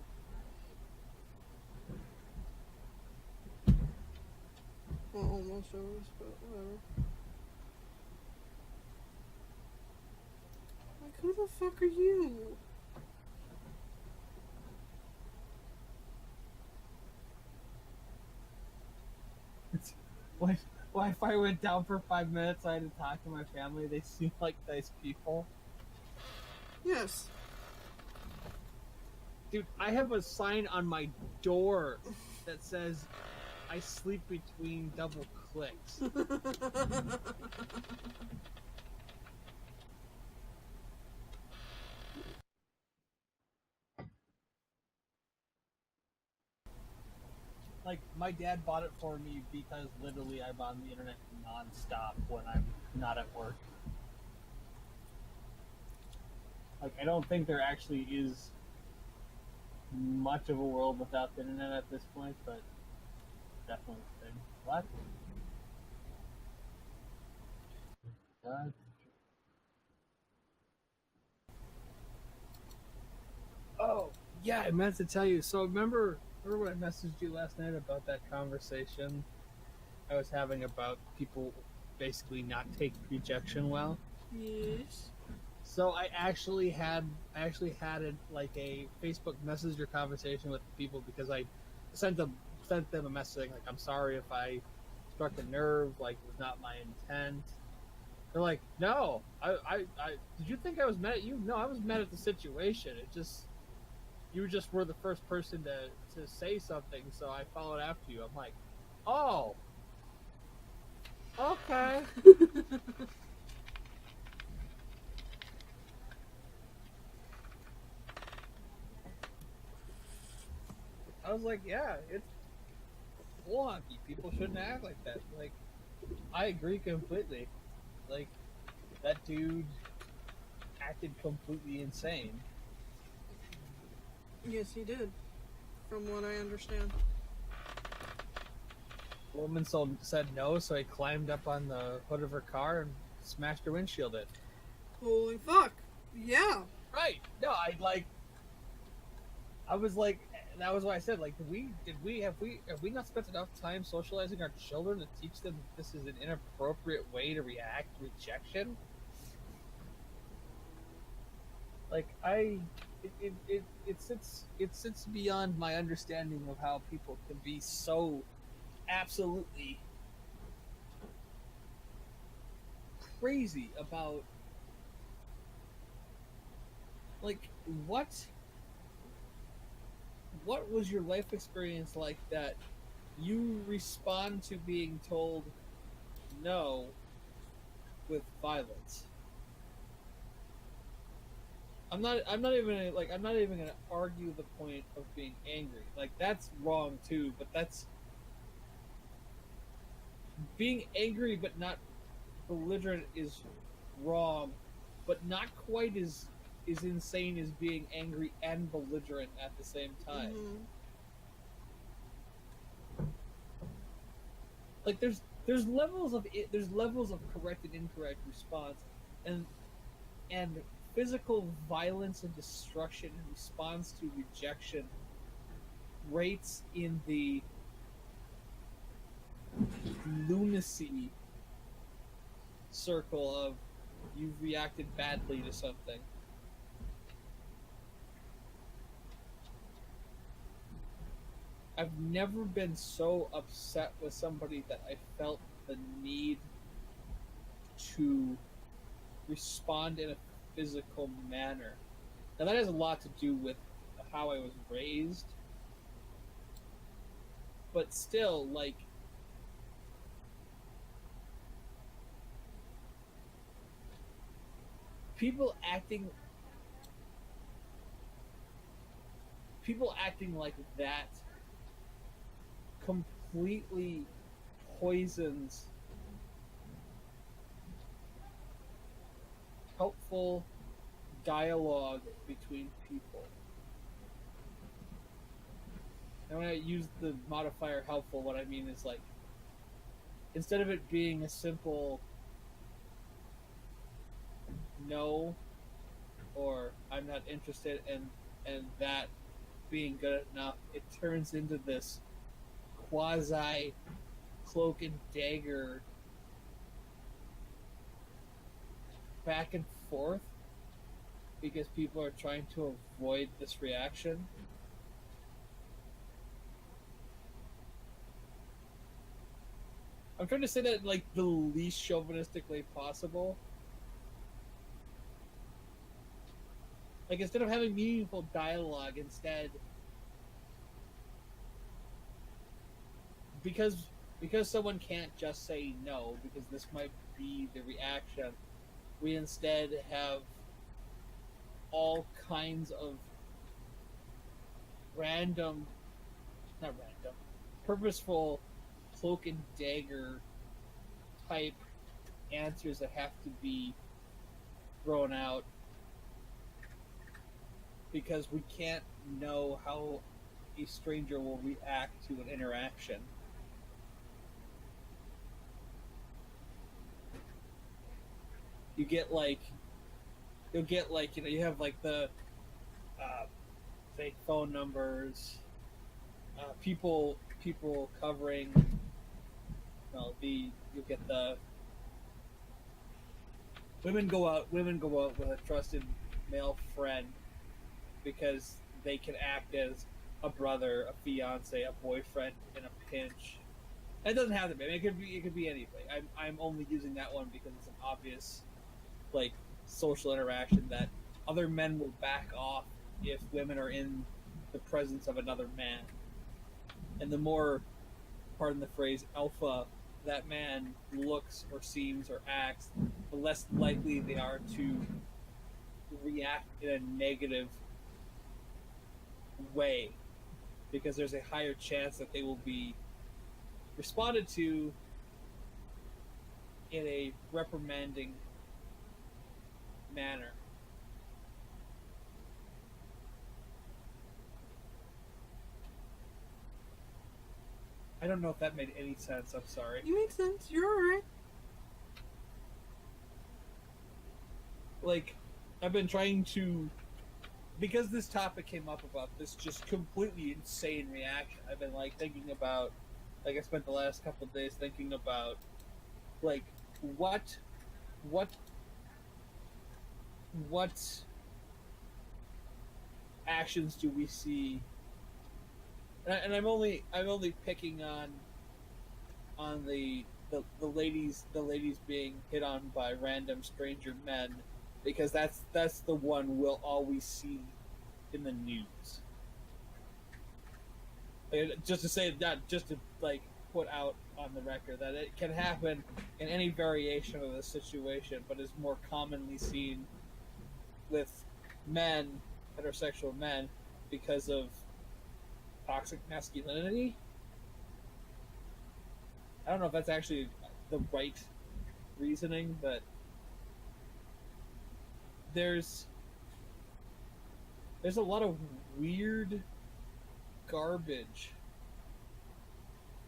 Well, almost always, but whatever. Like, who the fuck are you? When Wi-Fi went down for 5 minutes, I had to talk to my family. They seem like nice people. Yes. Dude, I have a sign on my door that says, I sleep between double clicks. Like, my dad bought it for me because literally I'm on the internet non-stop when I'm not at work. Like, I don't think there actually is much of a world without the internet at this point, but definitely a thing. What? Oh, yeah, I meant to tell you. So remember when I messaged you last night about that conversation I was having about people basically not take rejection well? Yes. So I actually had a Facebook Messenger conversation with people because I sent them a message like, I'm sorry if I struck a nerve, like it was not my intent. They're like, no, I did you think I was mad at you? No, I was mad at the situation. It just you just were the first person to say something, so I followed after you. I'm like, oh, okay. I was like, yeah, it's wonky. People shouldn't act like that. Like, I agree completely. Like, that dude acted completely insane. Yes, he did. From what I understand. The woman said no, so he climbed up on the hood of her car and smashed her windshield in. Holy fuck. Yeah. Right. No, I was like, that was why I said, like, have we not spent enough time socializing our children to teach them that this is an inappropriate way to react to rejection? Like, it sits beyond my understanding of how people can be so absolutely crazy about, like, what was your life experience like that you respond to being told no with violence? I'm not even gonna argue the point of being angry. Like, that's wrong too, but that's being angry but not belligerent is wrong, but not quite as insane as being angry and belligerent at the same time. Mm-hmm. Like, there's levels of correct and incorrect response, and physical violence and destruction in response to rejection rates in the lunacy circle of you've reacted badly to something. I've never been so upset with somebody that I felt the need to respond in a physical manner. Now, that has a lot to do with how I was raised, but still, like, people acting like that completely poisons helpful dialogue between people. And when I use the modifier helpful, what I mean is, like, instead of it being a simple no or I'm not interested and that being good enough, it turns into this quasi cloak and dagger back and forth because people are trying to avoid this reaction. I'm trying to say that, like, the least chauvinistic way possible. Like, instead of having meaningful dialogue, instead, because someone can't just say no, because this might be the reaction, we instead have all kinds of purposeful cloak and dagger type answers that have to be thrown out because we can't know how a stranger will react to an interaction. You'll get like, you have like the fake phone numbers, people covering, you'll get the women go out with a trusted male friend because they can act as a brother, a fiance, a boyfriend in a pinch. It doesn't have to be. I mean, it could be anything. I'm only using that one because it's an obvious, like, social interaction that other men will back off if women are in the presence of another man. And the more, pardon the phrase, alpha that man looks or seems or acts, the less likely they are to react in a negative way, because there's a higher chance that they will be responded to in a reprimanding manner. I don't know if that made any sense. I'm sorry. You make sense. You're alright. Like, I've been trying to, because this topic came up about this just completely insane reaction, I've been, like, thinking about, like, I spent the last couple of days thinking about, like, what actions do we see, and I'm only picking on the ladies being hit on by random stranger men, because that's the one we'll always see in the news. Just to say that, just to, like, put out on the record that it can happen in any variation of the situation, but is more commonly seen with men, heterosexual men, because of toxic masculinity. I don't know if that's actually the right reasoning, but there's a lot of weird garbage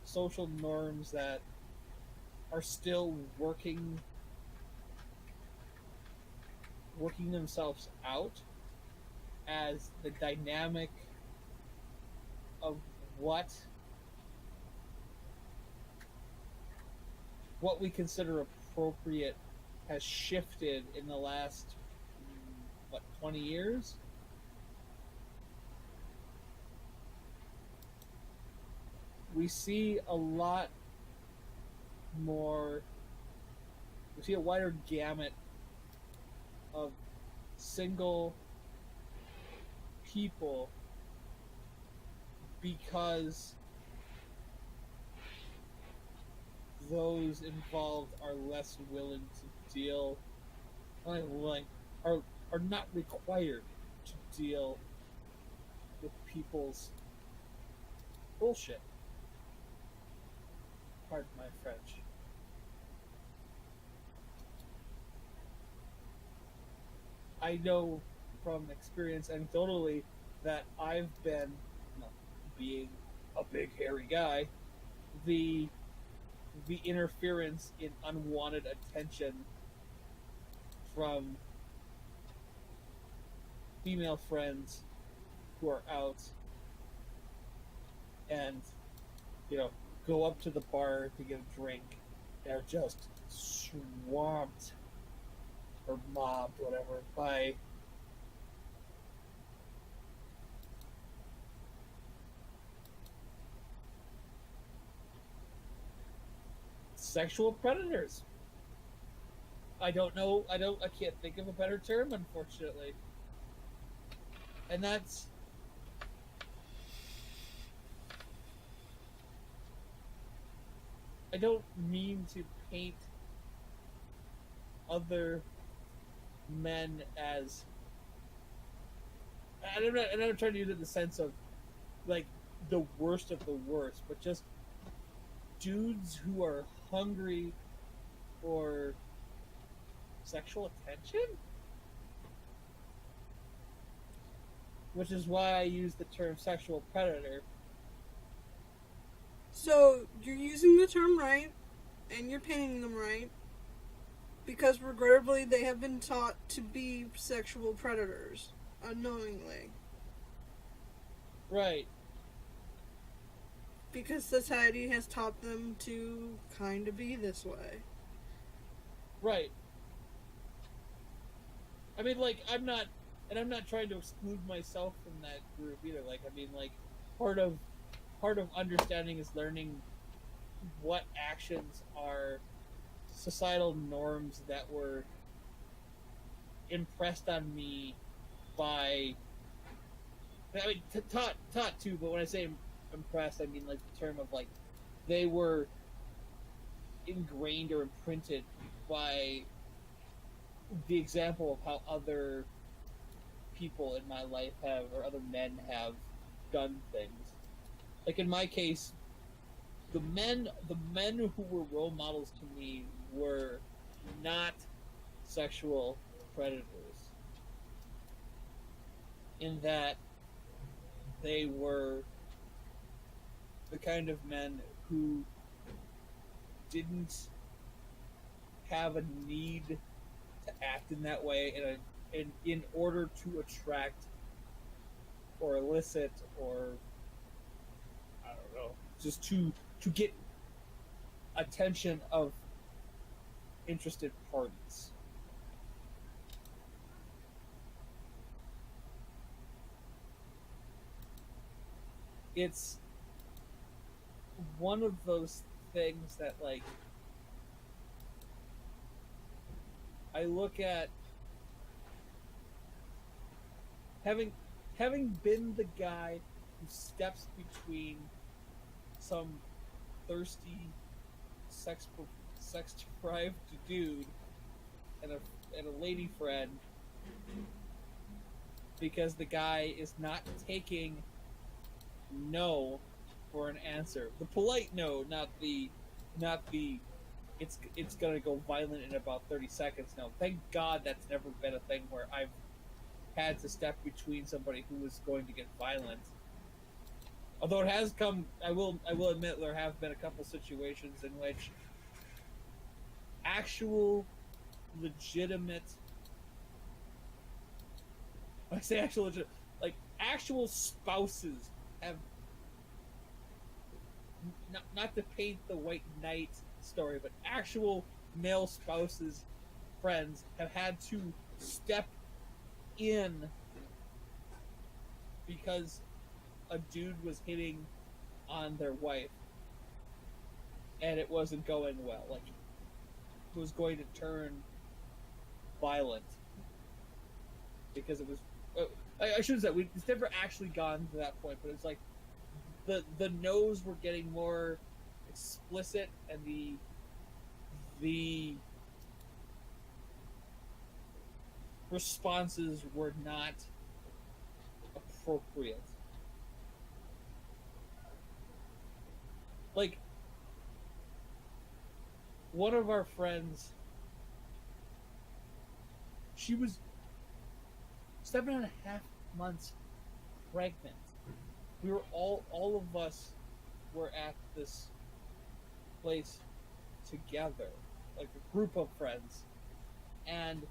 social norms that are still working themselves out as the dynamic of what we consider appropriate has shifted in the last 20 years. We see a lot more, we see a wider gamut of single people because those involved are less willing to deal, are not required to deal with people's bullshit. Pardon my French. I know from experience anecdotally that I've been, being a big hairy guy, the interference in unwanted attention from female friends who are out and, go up to the bar to get a drink. They're just swamped or mobbed, whatever, by sexual predators. I can't think of a better term, unfortunately. And that's, I don't mean to paint other men as, and I'm not trying to use it in the sense of, like, the worst of the worst, but just dudes who are hungry or sexual attention, which is why I use the term sexual predator. So you're using the term right, and you're painting them right, because regrettably they have been taught to be sexual predators, unknowingly. Right. Because society has taught them to kind of be this way. Right. I mean, like, I'm not trying to exclude myself from that group either. Like, I mean, like, part of understanding is learning what actions are societal norms that were impressed on me by, I mean, taught too, but when I say impressed, I mean, like, the term of, like, they were ingrained or imprinted by the example of how other people in my life have, or other men have done things. Like, in my case, the men who were role models to me were not sexual predators, in that they were the kind of men who didn't have a need to act in that way in order to attract or elicit, or I don't know, just to get attention of interested parties. It's one of those things that, like, I look at having been the guy who steps between some thirsty, sex-deprived dude and a lady friend, because the guy is not taking no for an answer. The polite no, not the it's gonna go violent in about 30 seconds. No, thank God that's never been a thing where I've had to step between somebody who was going to get violent. Although it has come, I will admit there have been a couple situations in which actual legitimate, when I say actual legit, like, actual spouses have, not to paint the white knight story, but actual male spouses, friends, have had to step in because a dude was hitting on their wife and it wasn't going well. Like, it was going to turn violent because it was. I shouldn't say it's never actually gone to that point, but it's like the no's were getting more explicit and the responses were not appropriate. Like, one of our friends, she was 7.5 months pregnant. We were all of us were at this place together, like a group of friends, and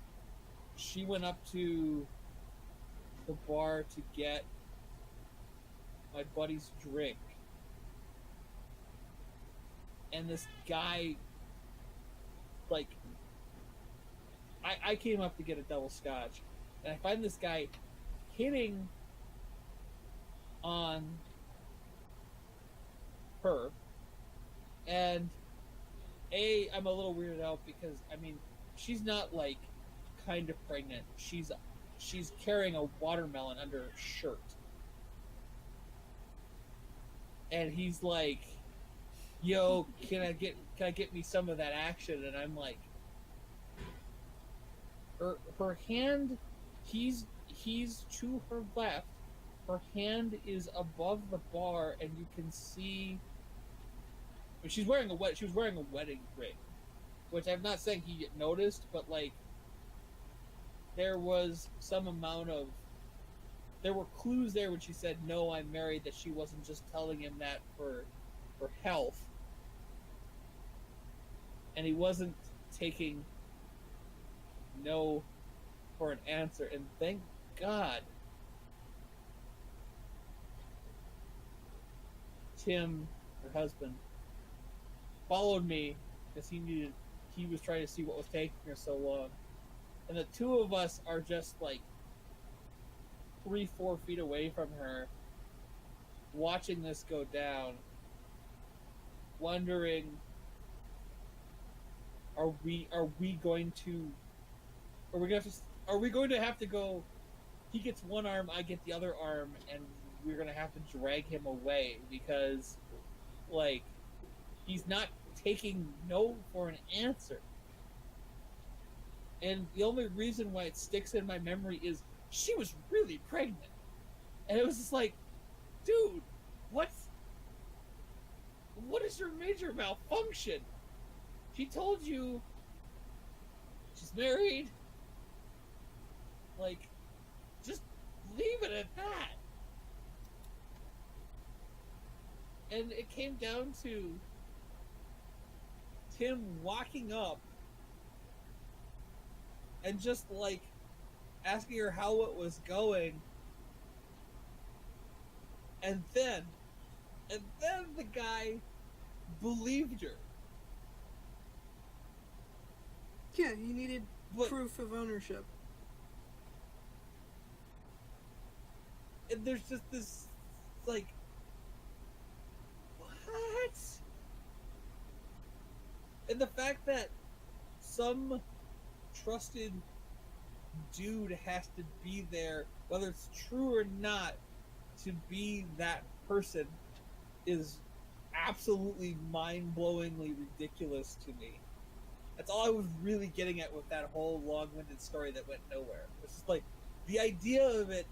she went up to the bar to get my buddy's drink, and this guy, like, I came up to get a double scotch, and I find this guy hitting on her, and I'm a little weirded out because, I mean, she's not, like, kind of pregnant. She's carrying a watermelon under her shirt, and he's like, "Yo, can I get me some of that action?" And I'm like, her hand, he's to her left. Her hand is above the bar, and you can see. She was wearing a wedding ring, which I'm not saying he noticed, but, like, there was some amount of, there were clues there when she said, no, I'm married, that she wasn't just telling him that for health. And he wasn't taking no for an answer. And thank God Tim, her husband, followed me because he was trying to see what was taking her so long. And the two of us are just like 3-4 feet away from her, watching this go down, wondering, are we going to have to go, he gets one arm, I get the other arm, and we're gonna have to drag him away because, like, he's not taking no for an answer. And the only reason why it sticks in my memory is she was really pregnant. And it was just like, dude, what is your major malfunction? She told you she's married. Like, just leave it at that. And it came down to Tim walking up and just, like, asking her how it was going. And then the guy believed her. Yeah, he needed proof of ownership. And there's just this, like, what? And the fact that some trusted dude has to be there, whether it's true or not, to be that person is absolutely mind-blowingly ridiculous to me. That's all I was really getting at with that whole long-winded story that went nowhere. It's just like, the idea of it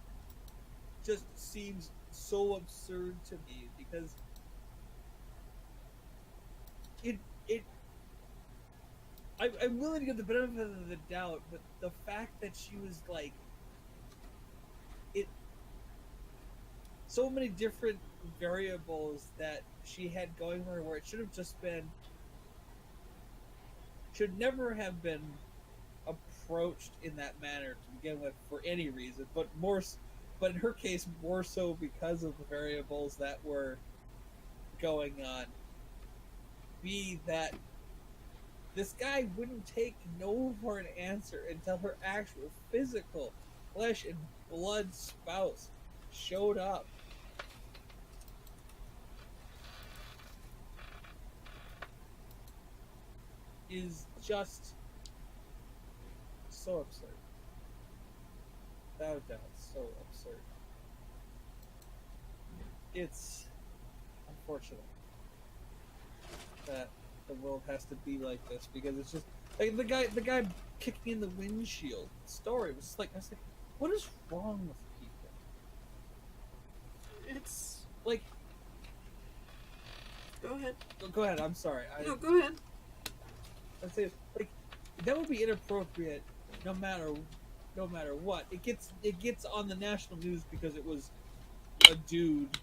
just seems so absurd to me because I'm willing to give the benefit of the doubt, but the fact that she was like, so many different variables that she had going for her, where it should never have been approached in that manner to begin with for any reason, but in her case more so because of the variables that were going on. Be that this guy wouldn't take no for an answer until her actual physical flesh and blood spouse showed up. Is just so absurd. Without a doubt, so absurd. It's unfortunate that the world has to be like this, because it's just like the guy kicking in the windshield story was just like, I was like, what is wrong with people? It's like, go ahead. Go ahead. I'm sorry. No, go ahead. I'd say, like, that would be inappropriate no matter what. It gets on the national news because it was a dude.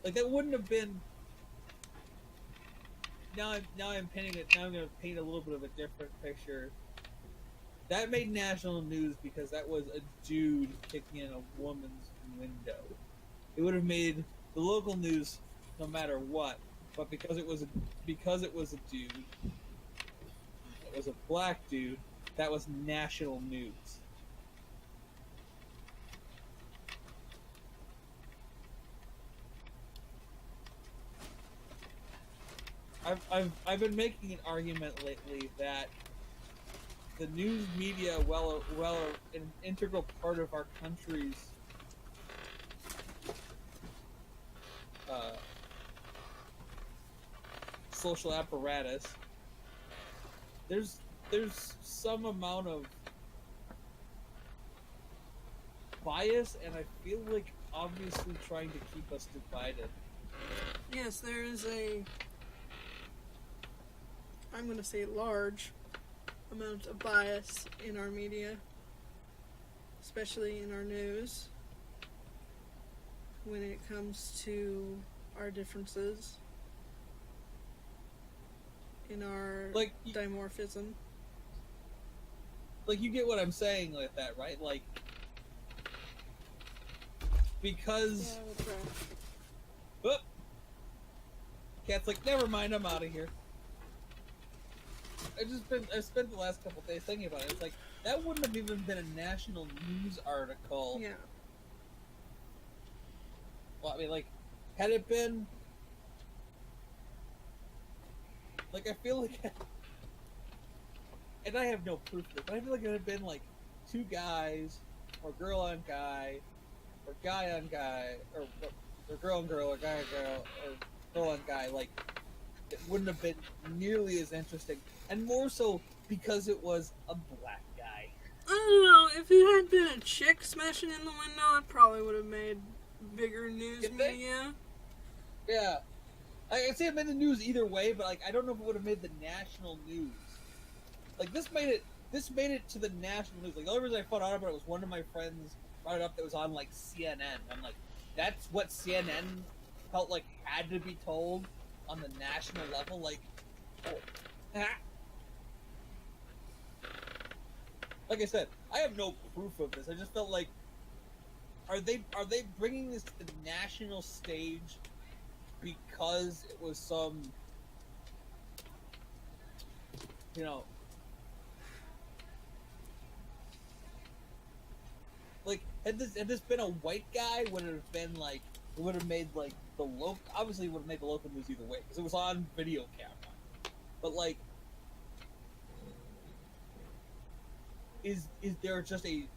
Like, that wouldn't have been. Now I'm painting it. Now I'm going to paint a little bit of a different picture. That made national news because that was a dude kicking in a woman's window. It would have made the local news no matter what. But because it was a dude, it was a black dude, that was national news. I've been making an argument lately that the news media, well, an integral part of our country's social apparatus, there's some amount of bias, and I feel like obviously trying to keep us divided. Yes, there is I'm going to say large amount of bias in our media, especially in our news, when it comes to our differences in our dimorphism. Like, you get what I'm saying with that, right? Like, because... Yeah, that's right. Oh, Cat's like, never mind, I'm out of here. I spent the last couple days thinking about it. It's like, that wouldn't have even been a national news article. Yeah. Well, I mean, like, had it been... Like, I feel like... And I have no proof of it, but I feel like it had been, like, two guys, or girl on guy, or guy on guy, or girl on girl, or guy on girl, or girl on guy. Like, it wouldn't have been nearly as interesting. And more so because it was a black guy. I don't know, if it had been a chick smashing in the window, it probably would have made bigger news media. Yeah. I'd say it made the news either way, but, like, I don't know if it would have made the national news. Like, this made it to the national news. Like, the only reason I found out about it was one of my friends brought it up that was on, like, CNN. I'm like, that's what CNN felt like had to be told on the national level? Like, oh. Like I said, I have no proof of this. I just felt like, are they bringing this to the national stage because it was some, you know, like, had this been a white guy, would it have been like, it would have made like the local, obviously it would have made the local news either way because it was on video camera. But like, is there just a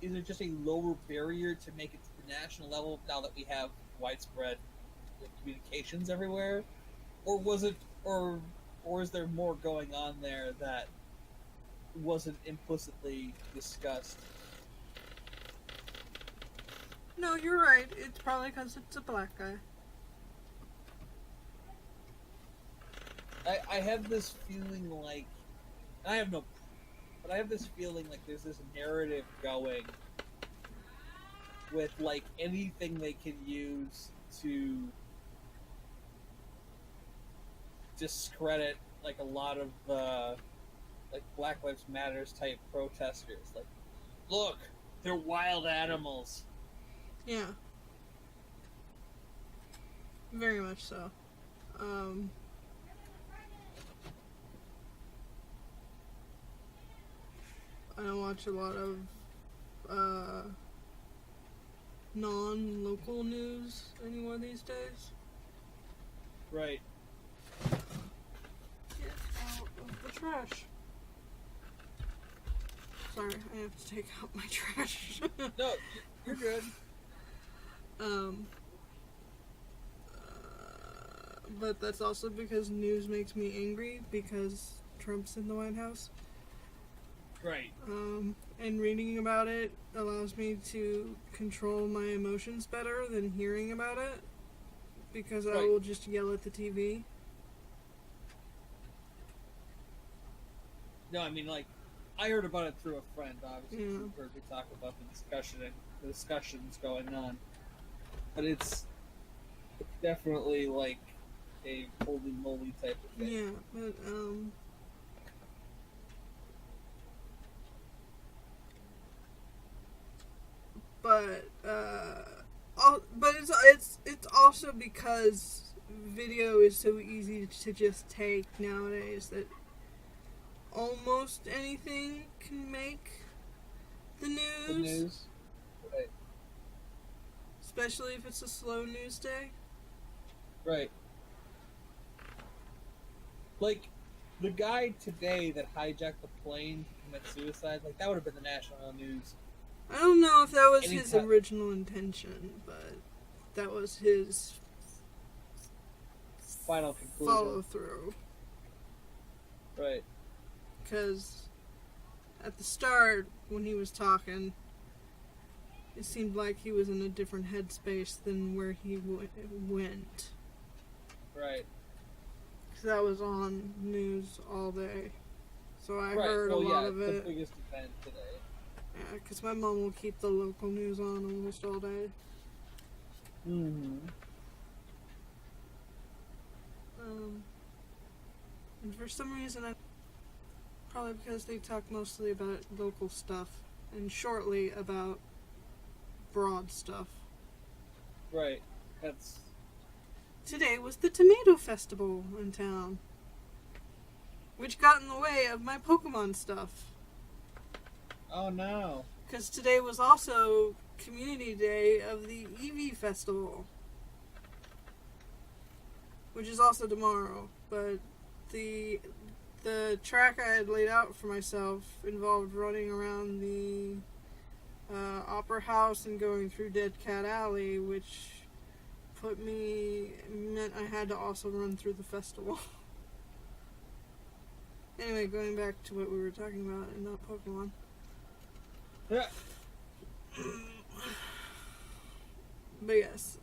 lower barrier to make it to the national level now that we have widespread communications everywhere, or was it, or is there more going on there that wasn't implicitly discussed? No, you're right. It's probably because it's a black guy. I have this feeling like, I have no, but I have this feeling like there's this narrative going with like anything they can use to discredit like a lot of the like Black Lives Matters type protesters. Like, look, they're wild animals. Yeah. Very much so. I don't watch a lot of non-local news anymore these days. Right. Get out of the trash. Sorry, I have to take out my trash. No, you're good. But that's also because news makes me angry because Trump's in the White House. Right. And reading about it allows me to control my emotions better than hearing about it because I will just yell at the TV. No, I mean, like, I heard about it through a friend, obviously. Yeah. We heard me talk about the discussions going on. But it's definitely, like, a holy moly type of thing. Yeah, but it's also because video is so easy to just take nowadays that almost anything can make the news. The news. Right. Especially if it's a slow news day. Right. Like, the guy today that hijacked the plane to commit suicide, like, that would have been the national news. I don't know if that was his original intention, but that was his final conclusion. Follow through. Right. Because at the start, when he was talking, it seemed like he was in a different headspace than where he went. Right. Because that was on news all day. So I Right. heard Well, a lot yeah, of it's it. the biggest event today. Yeah, because my mom will keep the local news on almost all day. Mm-hmm. And for some reason, probably because they talk mostly about local stuff and shortly about broad stuff. Right. That's... Today was the Tomato Festival in town, which got in the way of my Pokemon stuff. Oh, no. Because today was also Community Day of the Eevee Festival, which is also tomorrow. But the track I had laid out for myself involved running around the Opera House and going through Dead Cat Alley, which meant I had to also run through the festival. Anyway, going back to what we were talking about and not Pokemon. Yeah. But yes,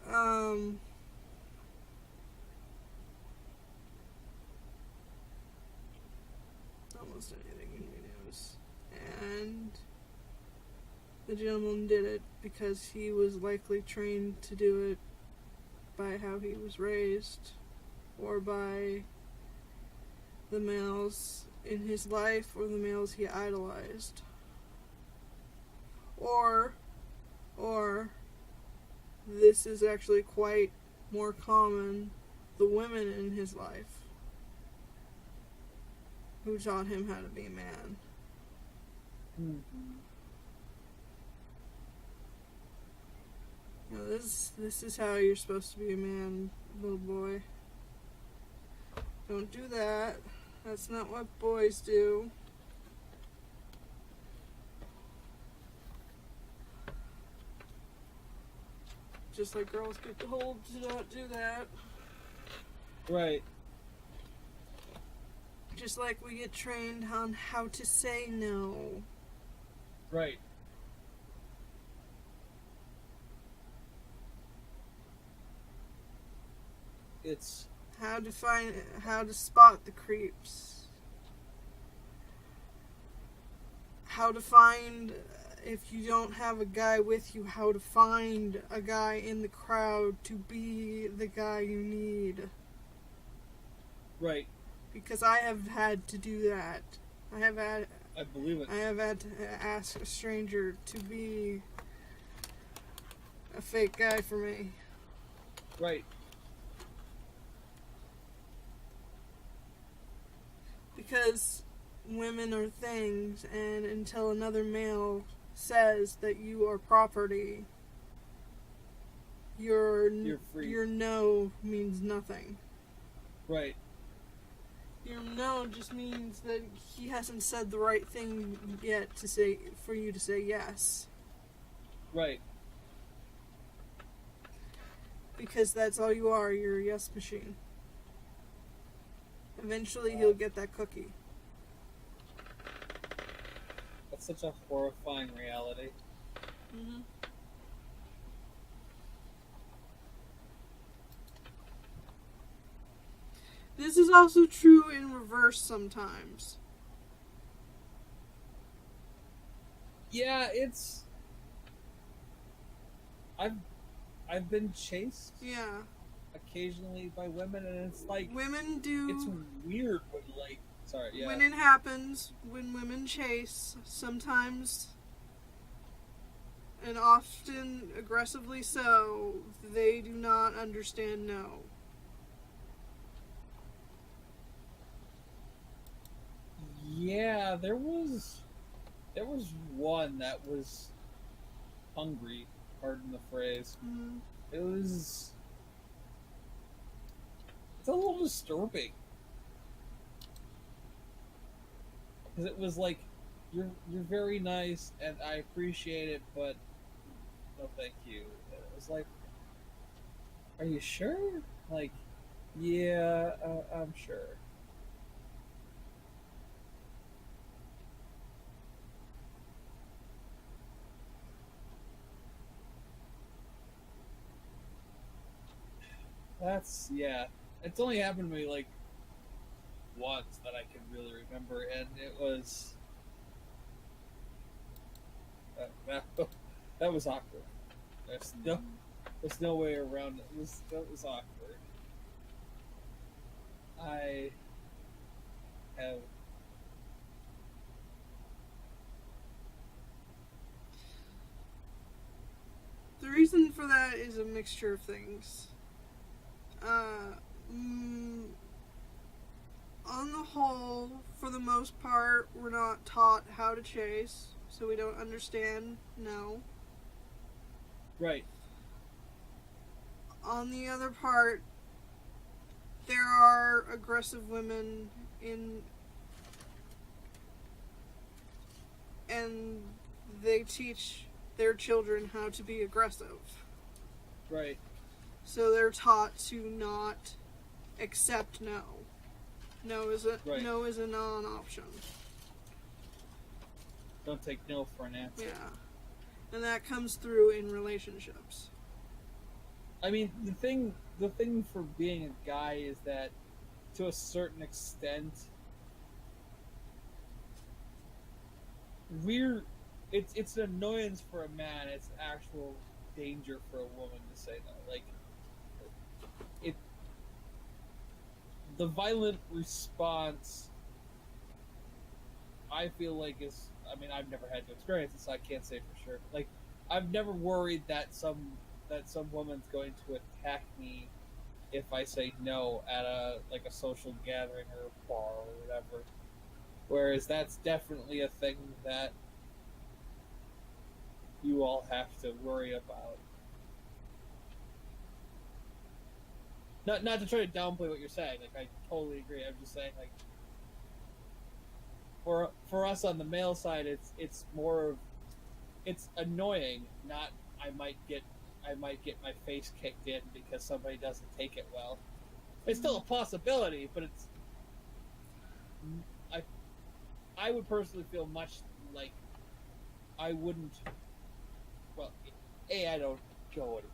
almost anything in videos. And the gentleman did it because he was likely trained to do it by how he was raised or by the males in his life or the males he idolized. Or this is actually quite more common, the women in his life who taught him how to be a man. Mm-hmm. You know, this is how you're supposed to be a man, little boy. Don't do that. That's not what boys do. Just like girls get told to not do that. Right. Just like we get trained on how to say no. Right. It's how to spot the creeps. How to find, if you don't have a guy with you, how to find a guy in the crowd to be the guy you need. right. Because I have had to do that. I believe it. I have had to ask a stranger to be a fake guy for me. Right. Because women are things, and until another male says that you are property, your free. Your no means nothing. Right. Your no just means that he hasn't said the right thing yet for you to say yes. Right. Because that's all you are, you're a yes machine. Eventually he'll get that cookie. That's such a horrifying reality. Mm-hmm. This is also true in reverse sometimes. Yeah, it's... I've been chased Yeah. occasionally by women, and it's like... Women do... It's weird when, like... Sorry, yeah. When it happens, when women chase, sometimes, and often aggressively so, they do not understand no. Yeah, there was one that was hungry, pardon the phrase. Mm-hmm. It's a little disturbing. Because it was like, you're very nice, and I appreciate it, but no thank you. It was like, are you sure? Like, yeah, I'm sure. Yeah. It's only happened to me, like, once that I can really remember, and it was that was awkward. There's no way around it. That was awkward. I have. The reason for that is a mixture of things. On the whole, for the most part, we're not taught how to chase, so we don't understand no. Right. On the other part, there are aggressive women and they teach their children how to be aggressive. Right. So they're taught to not accept no. No is a non-option. Don't take no for an answer. Yeah. And that comes through in relationships. I mean, the thing for being a guy is that, to a certain extent, it's an annoyance for a man. It's actual danger for a woman to say no. Like, the violent response, I feel like is. I mean, I've never had to experience it, so I can't say for sure. Like, I've never worried that some woman's going to attack me if I say no at a social gathering or a bar or whatever. Whereas that's definitely a thing that you all have to worry about. Not to try to downplay what you're saying. Like, I totally agree. I'm just saying, like, for us on the male side, it's more of, it's annoying. Not I might get my face kicked in because somebody doesn't take it well. It's still a possibility, but it's. I would personally feel much like I wouldn't. Well, I don't go anywhere.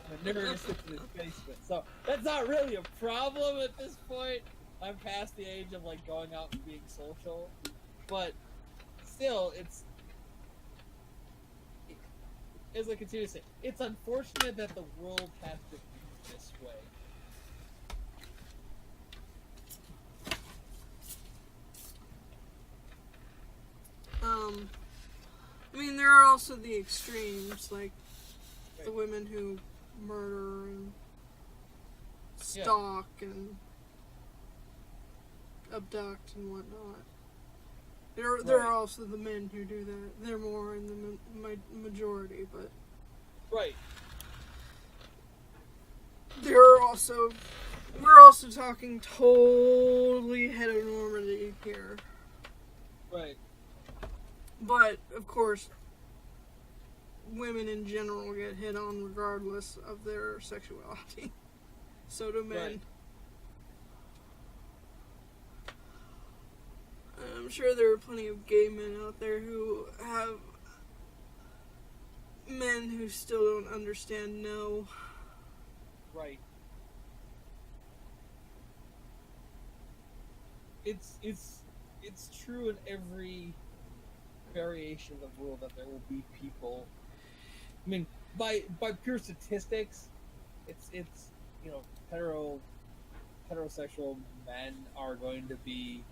I'm never gonna sit in his basement, so that's not really a problem at this point. I'm past the age of like going out and being social, but still, as I continue to say, it's unfortunate that the world has to be this way. I mean, there are also the extremes, like the women who murder and stalk and abduct and whatnot. There are also the men who do that. They're more in the majority, but right. We're also talking totally heteronormity here. Right. But, of course, women in general get hit on regardless of their sexuality. So do men. Right. I'm sure there are plenty of gay men out there who have men who still don't understand no. Right. It's true in every variation of the rule that there will be people. I mean, by pure statistics, it's heterosexual men are going to be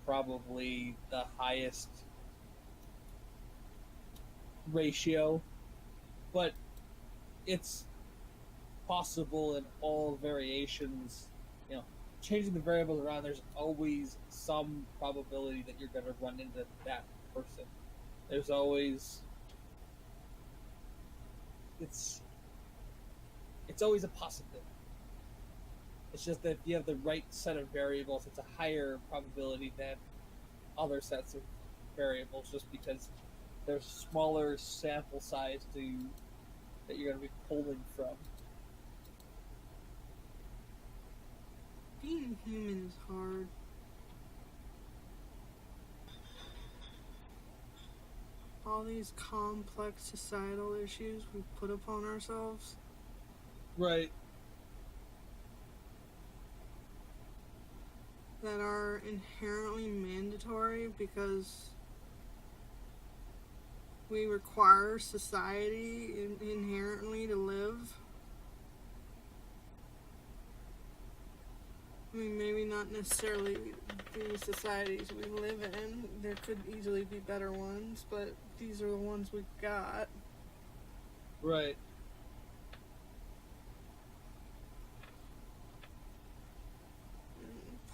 probably the highest ratio, but it's possible in all variations. Changing the variables around, there's always some probability that you're going to run into that person. There's always it's always a possibility. It's just that if you have the right set of variables, it's a higher probability than other sets of variables, just because there's smaller sample size that you're going to be pulling from. Being human is hard. All these complex societal issues we put upon ourselves. Right. that are inherently mandatory because we require society inherently to live. I mean, maybe not necessarily the societies we live in. There could easily be better ones, but these are the ones we've got. Right.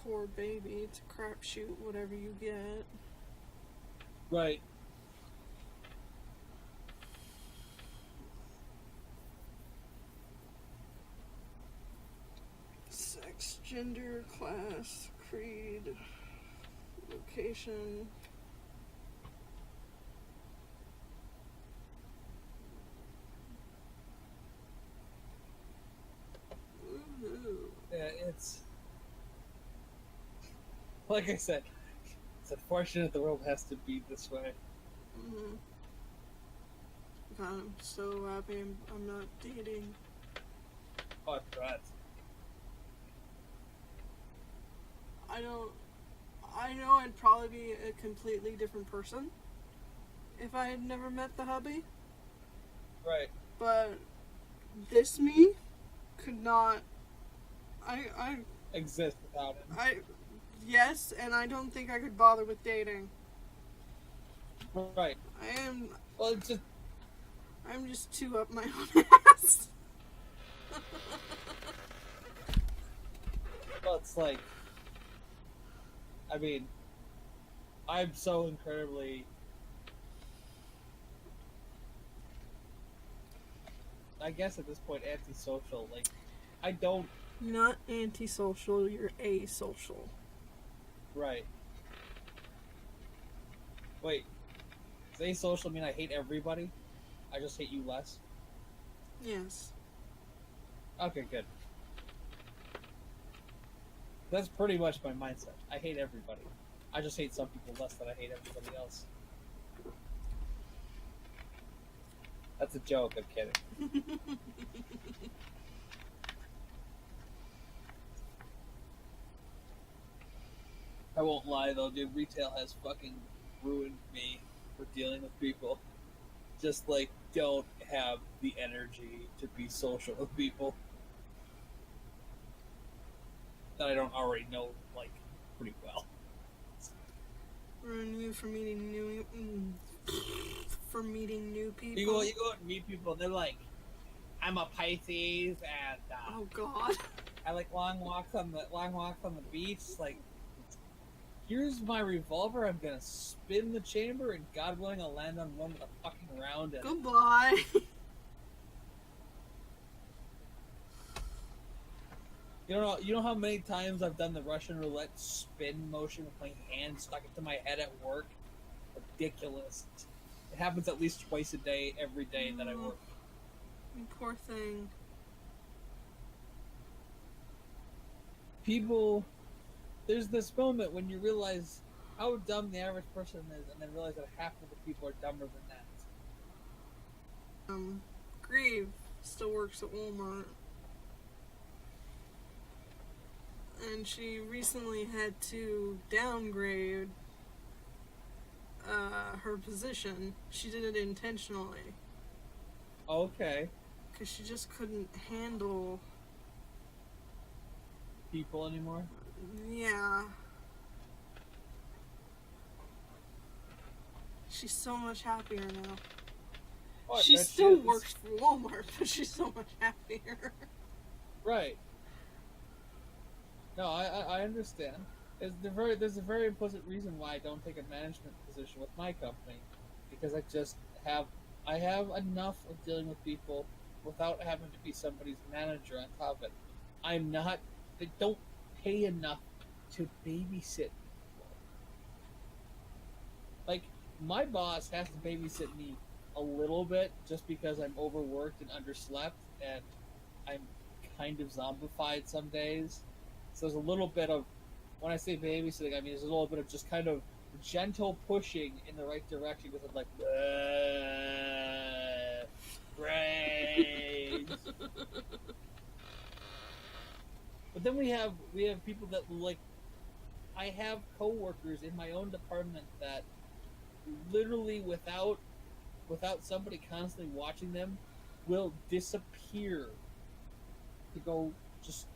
Poor baby, it's a crapshoot, whatever you get. Right. Sex, gender, class, creed, location. Woohoo. Yeah, it's... Like I said, it's unfortunate the world has to be this way. Mm-hmm. God, I'm so happy I'm not dating. Oh, God. I know I'd probably be a completely different person if I had never met the hubby. Right. But this me could not. I Exist without him. Yes, and I don't think I could bother with dating. Right. Well, it's just... I'm just too up my own ass. Well, it's like... I mean... I'm so incredibly... I guess at this point, antisocial. Like, I don't... You're not antisocial, you're asocial. Right. Wait. Does asocial mean I hate everybody? I just hate you less? Yes. Okay, good. That's pretty much my mindset. I hate everybody. I just hate some people less than I hate everybody else. That's a joke, I'm kidding. I won't lie though, dude. Retail has fucking ruined me for dealing with people. Just like, don't have the energy to be social with people that I don't already know, like, pretty well. Ruin you for meeting new people. You go out and meet people, and they're like, I'm a Pisces, and oh God, I like long walks on the beach. Like, here's my revolver. I'm gonna spin the chamber, and God willing, I'll land on one with a fucking round in it. Goodbye. You know how many times I've done the Russian roulette spin motion with my hand stuck into my head at work? Ridiculous. It happens at least twice a day, every day that I work. You poor thing. People, there's this moment when you realize how dumb the average person is, and then realize that half of the people are dumber than that. Grieve still works at Walmart. And she recently had to downgrade her position. She did it intentionally. Okay. Because she just couldn't handle People anymore? Yeah. She's so much happier now. Oh, she still works for Walmart, but she's so much happier. Right. No, I understand. There's a very implicit reason why I don't take a management position with my company, because I have enough of dealing with people without having to be somebody's manager on top of it. They don't pay enough to babysit people. Like, my boss has to babysit me a little bit just because I'm overworked and underslept, and I'm kind of zombified some days. So there's a little bit of, when I say babysitting, I mean there's a little bit of just kind of gentle pushing in the right direction because I'm like, brains. But then we have people that like I have coworkers in my own department that literally without somebody constantly watching them will disappear to go just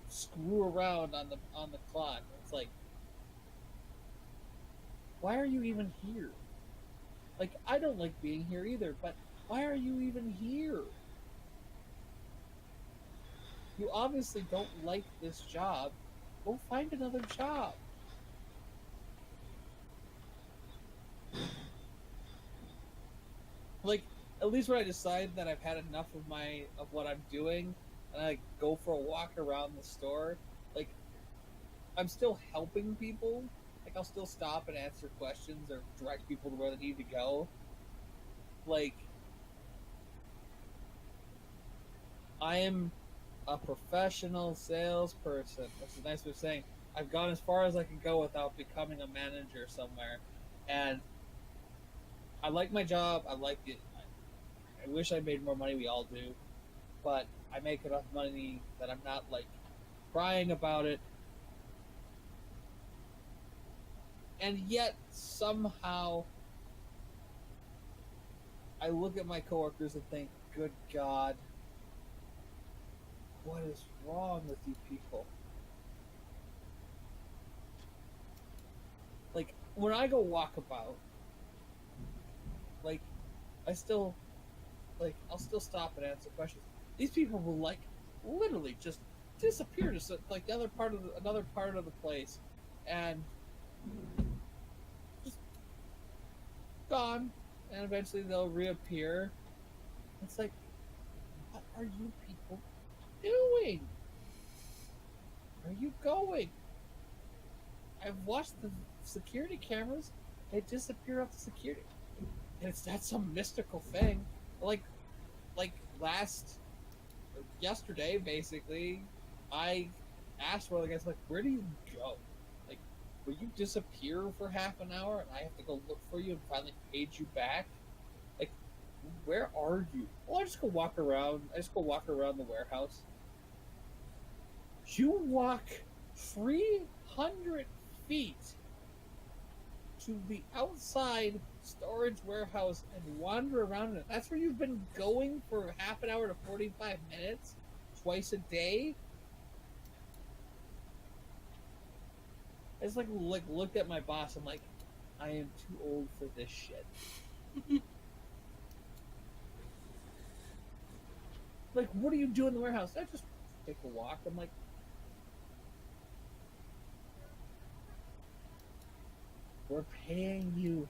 screw around on the clock. It's like, why are you even here? Like, I don't like being here either, but why are you even here? You obviously don't like this job. Go find another job. Like, at least when I decide that I've had enough of what I'm doing, and I go for a walk around the store, like, I'm still helping people. Like, I'll still stop and answer questions or direct people to where they need to go. Like, I am a professional salesperson. That's a nice way of saying I've gone as far as I can go without becoming a manager somewhere. And I like my job. I like it. I wish I made more money. We all do. But I make enough money that I'm not, like, crying about it. And yet, somehow, I look at my coworkers and think, good God, what is wrong with you people? Like, when I go walkabout, like, I'll still stop and answer questions. These people will, like, literally just disappear to, like, another part of the place, and just gone, and eventually they'll reappear. It's like, what are you people doing? Where are you going? I've watched the security cameras. They disappear off the security. And that's some mystical thing. Like yesterday, basically, I asked one of the guys, like, where do you go? Like, will you disappear for half an hour and I have to go look for you and finally page you back? Like, where are you? Well, I just go walk around the warehouse. You walk 300 feet to the outside storage warehouse and wander around it. That's where you've been going for half an hour to 45 minutes, twice a day. I just like looked at my boss. I'm like, I am too old for this shit. Like, what do you do in the warehouse? I just take a walk. I'm like, we're paying you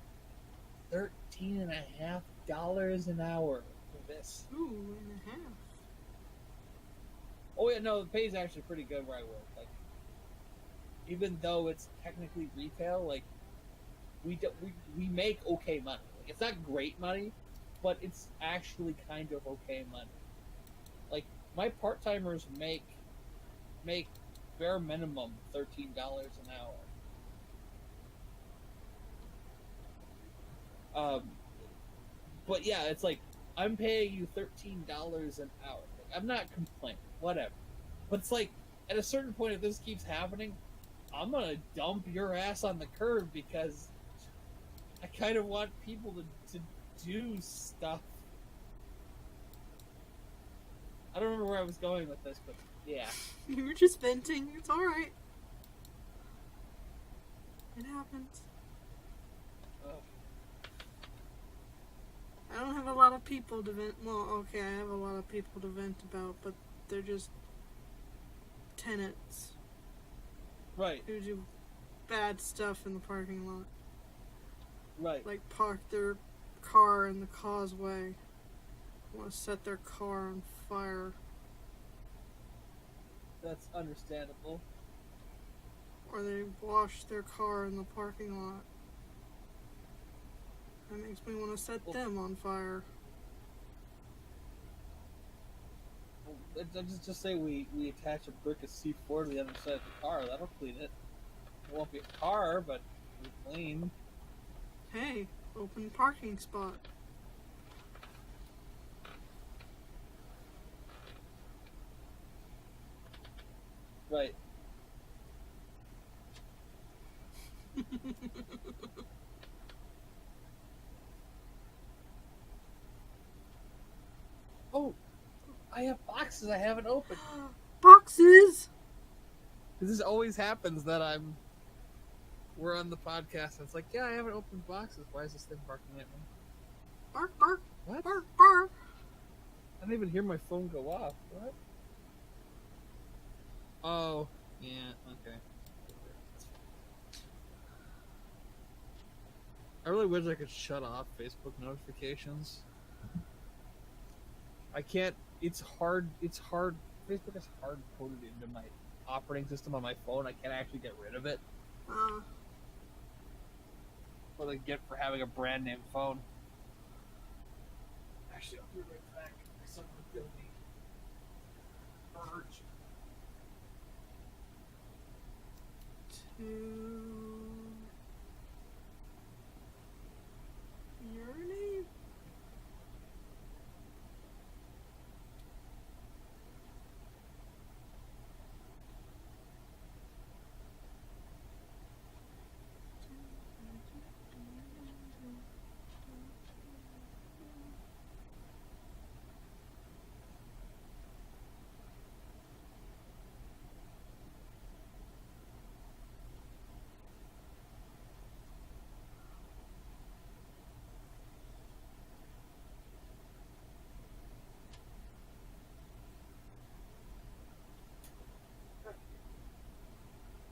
$13.50 an hour for this. Ooh, and a half. Oh yeah, no, the pay is actually pretty good where I work. Like, even though it's technically retail, like, we make okay money. Like, it's not great money, but it's actually kind of okay money. Like, my part timers make bare minimum $13 an hour. But yeah, it's like, I'm paying you $13 an hour. Like, I'm not complaining, whatever. But it's like, at a certain point, if this keeps happening, I'm gonna dump your ass on the curb because I kind of want people to do stuff. I don't remember where I was going with this, but yeah. You were just venting. It's alright. It happens. I don't have a lot of people to vent. Well, okay, I have a lot of people to vent about, but they're just tenants. Right. Who do bad stuff in the parking lot. Right. Like park their car in the causeway. Want to set their car on fire. That's understandable. Or they wash their car in the parking lot. That makes me want to set them on fire. Well, just say we attach a brick of C4 to the other side of the car. That'll clean it. It won't be a car, but it'll be clean. Hey, open parking spot. Right. Oh, I have boxes I haven't opened. Boxes! This always happens that we're on the podcast and it's like, yeah, I haven't opened boxes. Why is this thing barking at me? Bark, bark. What? Bark, bark. I didn't even hear my phone go off. What? Oh, yeah, okay. I really wish I could shut off Facebook notifications. I can't. It's hard. Facebook is hard coded into my operating system on my phone. I can't actually get rid of it. What I get for having a brand name phone. Actually, I'll be right back. Someone killed me. Urge. Urinate?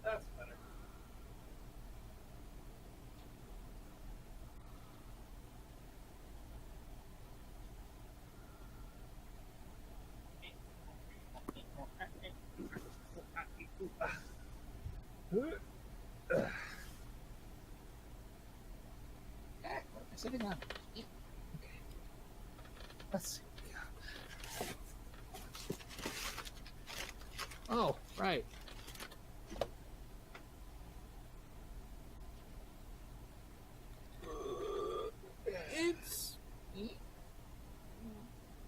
That's better. What am I sitting on? Okay. Let's see. Oh, right. It's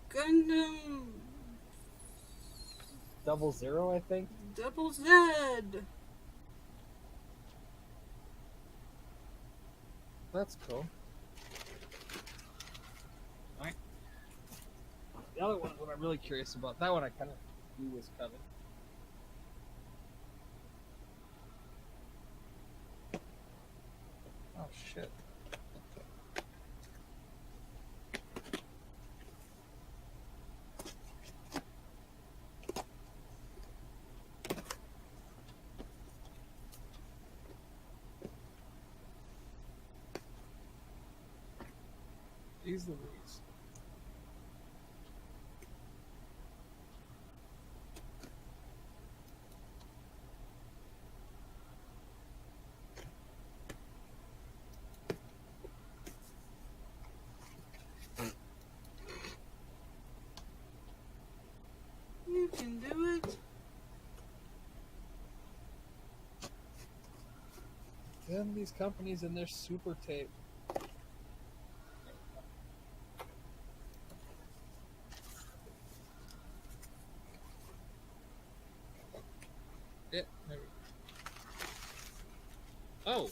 Gundam 00, I think. Double Z. That's cool. Alright. The other one is what I'm really curious about. That one I kind of knew was coming. Oh, shit. Jeez Louise. You can do it. Damn these companies and their super tape. Yeah, there we go. Oh!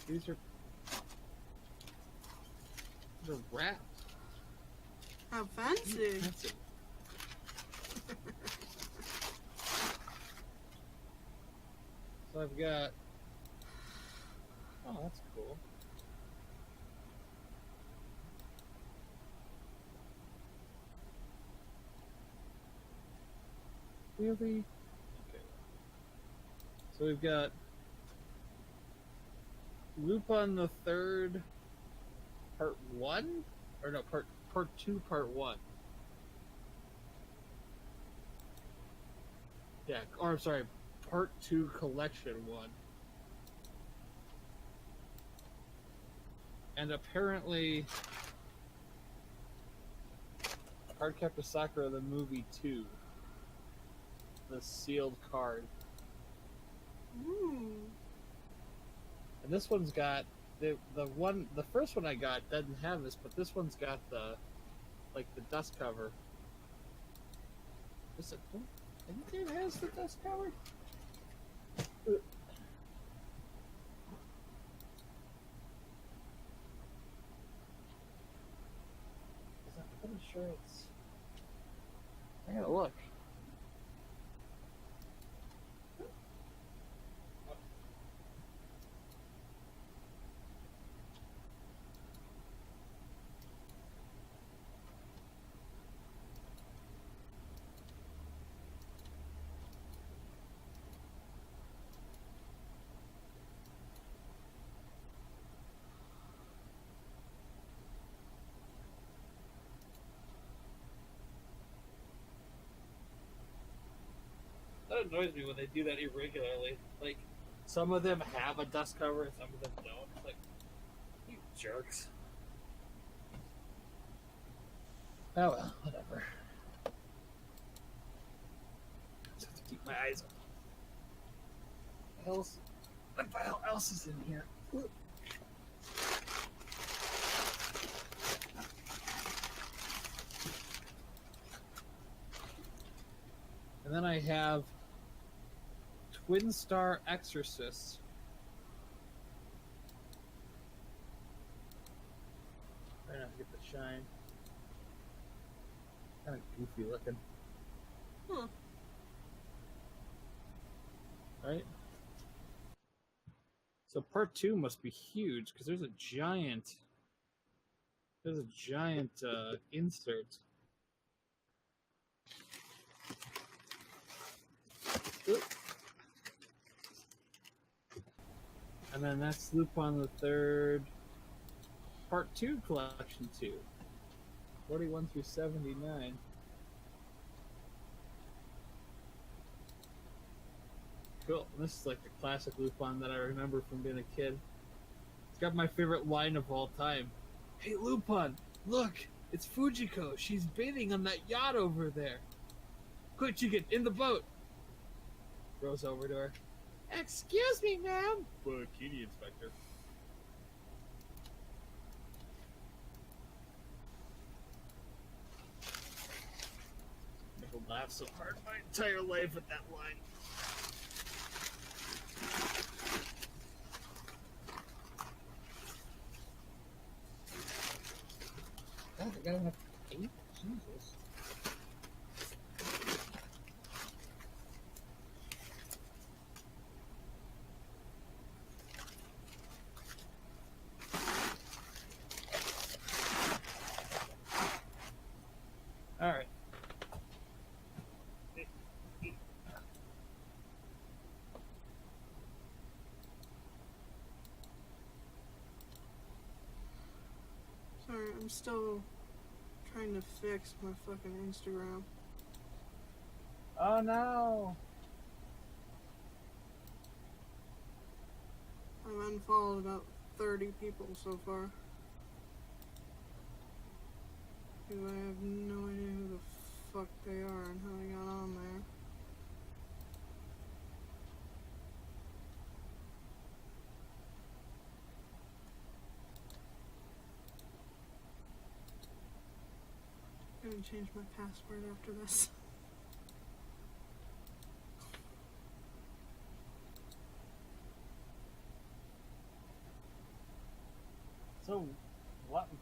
These are wrapped. How fancy. That's it. So I've got. Oh, that's cool. Really? Okay. So we've got Lupin the Third, Part 1? Or no, Part 2, Part 1. Yeah, or I'm sorry, Part 2, Collection 1. And apparently, Cardcaptor Sakura the Movie 2. The sealed card. Ooh. And this one's got the first one I got doesn't have this, but this one's got the dust cover. Is it? I think it has the dust cover. sure it's. I gotta look. That annoys me when they do that irregularly. Like, some of them have a dust cover and some of them don't. It's like, you jerks. Oh well, whatever. Just have to keep my eyes open. What the hell else is in here? And then I have Twin Star Exorcist. Try not to get the shine. Kind of goofy looking. Huh. Right? So part 2 must be huge because there's a giant insert. Oop. And then that's Lupin the Third, Part 2 Collection 2, 41 through 79. Cool. This is like the classic Lupin that I remember from being a kid. It's got my favorite line of all time. Hey Lupin, look! It's Fujiko. She's bathing on that yacht over there. Quick, chicken, in the boat! Goes over to her. Excuse me, ma'am. Bikini inspector. Never laughed so hard my entire life at that line. God, I got enough tape? Jesus. Alright. Sorry, I'm still trying to fix my fucking Instagram. Oh no! I've unfollowed about 30 people so far. Because I have no idea who the fuck they are and how they got on there. I'm gonna change my password after this. So,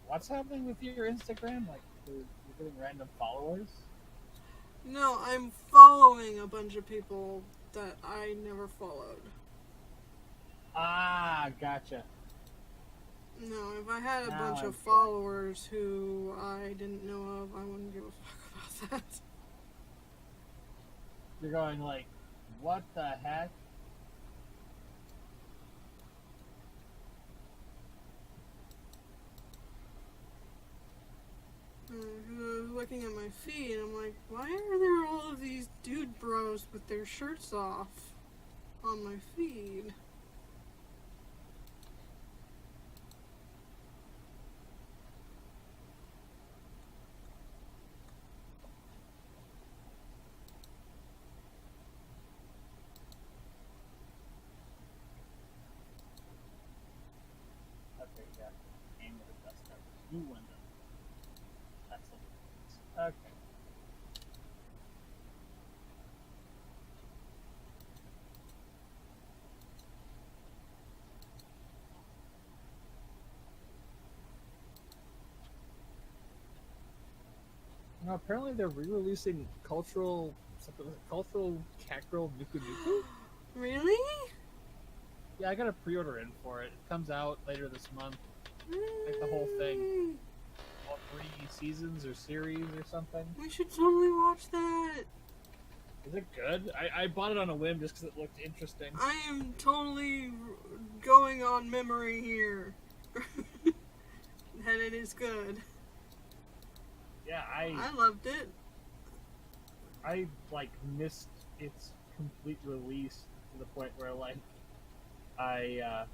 what's happening with your Instagram? Like, you're getting random followers? No, I'm following a bunch of people that I never followed. Ah, gotcha. No, if I had a Now bunch I'm of followers who I didn't know of, I wouldn't give a fuck about that. You're going like, what the heck? I was looking at my feed and I'm like, why are there all of these dude bros with their shirts off on my feed? Okay, yeah. Aim with the dust covers. New window. That's what it is. Okay. No, apparently they're re-releasing cultural cat girl Nuku Nuku. Really? Yeah, I got a pre-order in for it. It comes out later this month. Like the whole thing. All 3 seasons or series or something. We should totally watch that. Is it good? I bought it on a whim just because it looked interesting. I am totally going on memory here. That it is good. Yeah, I loved it. I missed its complete release to the point where I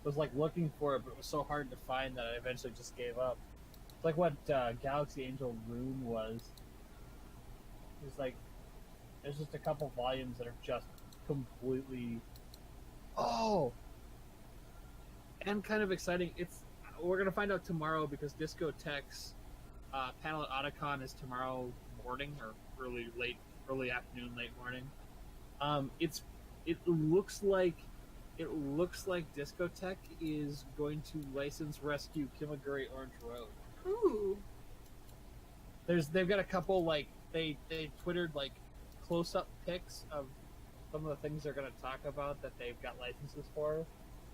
was looking for it, but it was so hard to find that I eventually just gave up. It's like what Galaxy Angel Rune was. It's like there's just a couple volumes that are just completely and kind of exciting. We're gonna find out tomorrow because Discotech's panel at Otacon is tomorrow morning or early afternoon, late morning. It looks like Discotech is going to license Rescue Kimagure Orange Road. Ooh. They've got a couple they twittered close-up pics of some of the things they're going to talk about that they've got licenses for,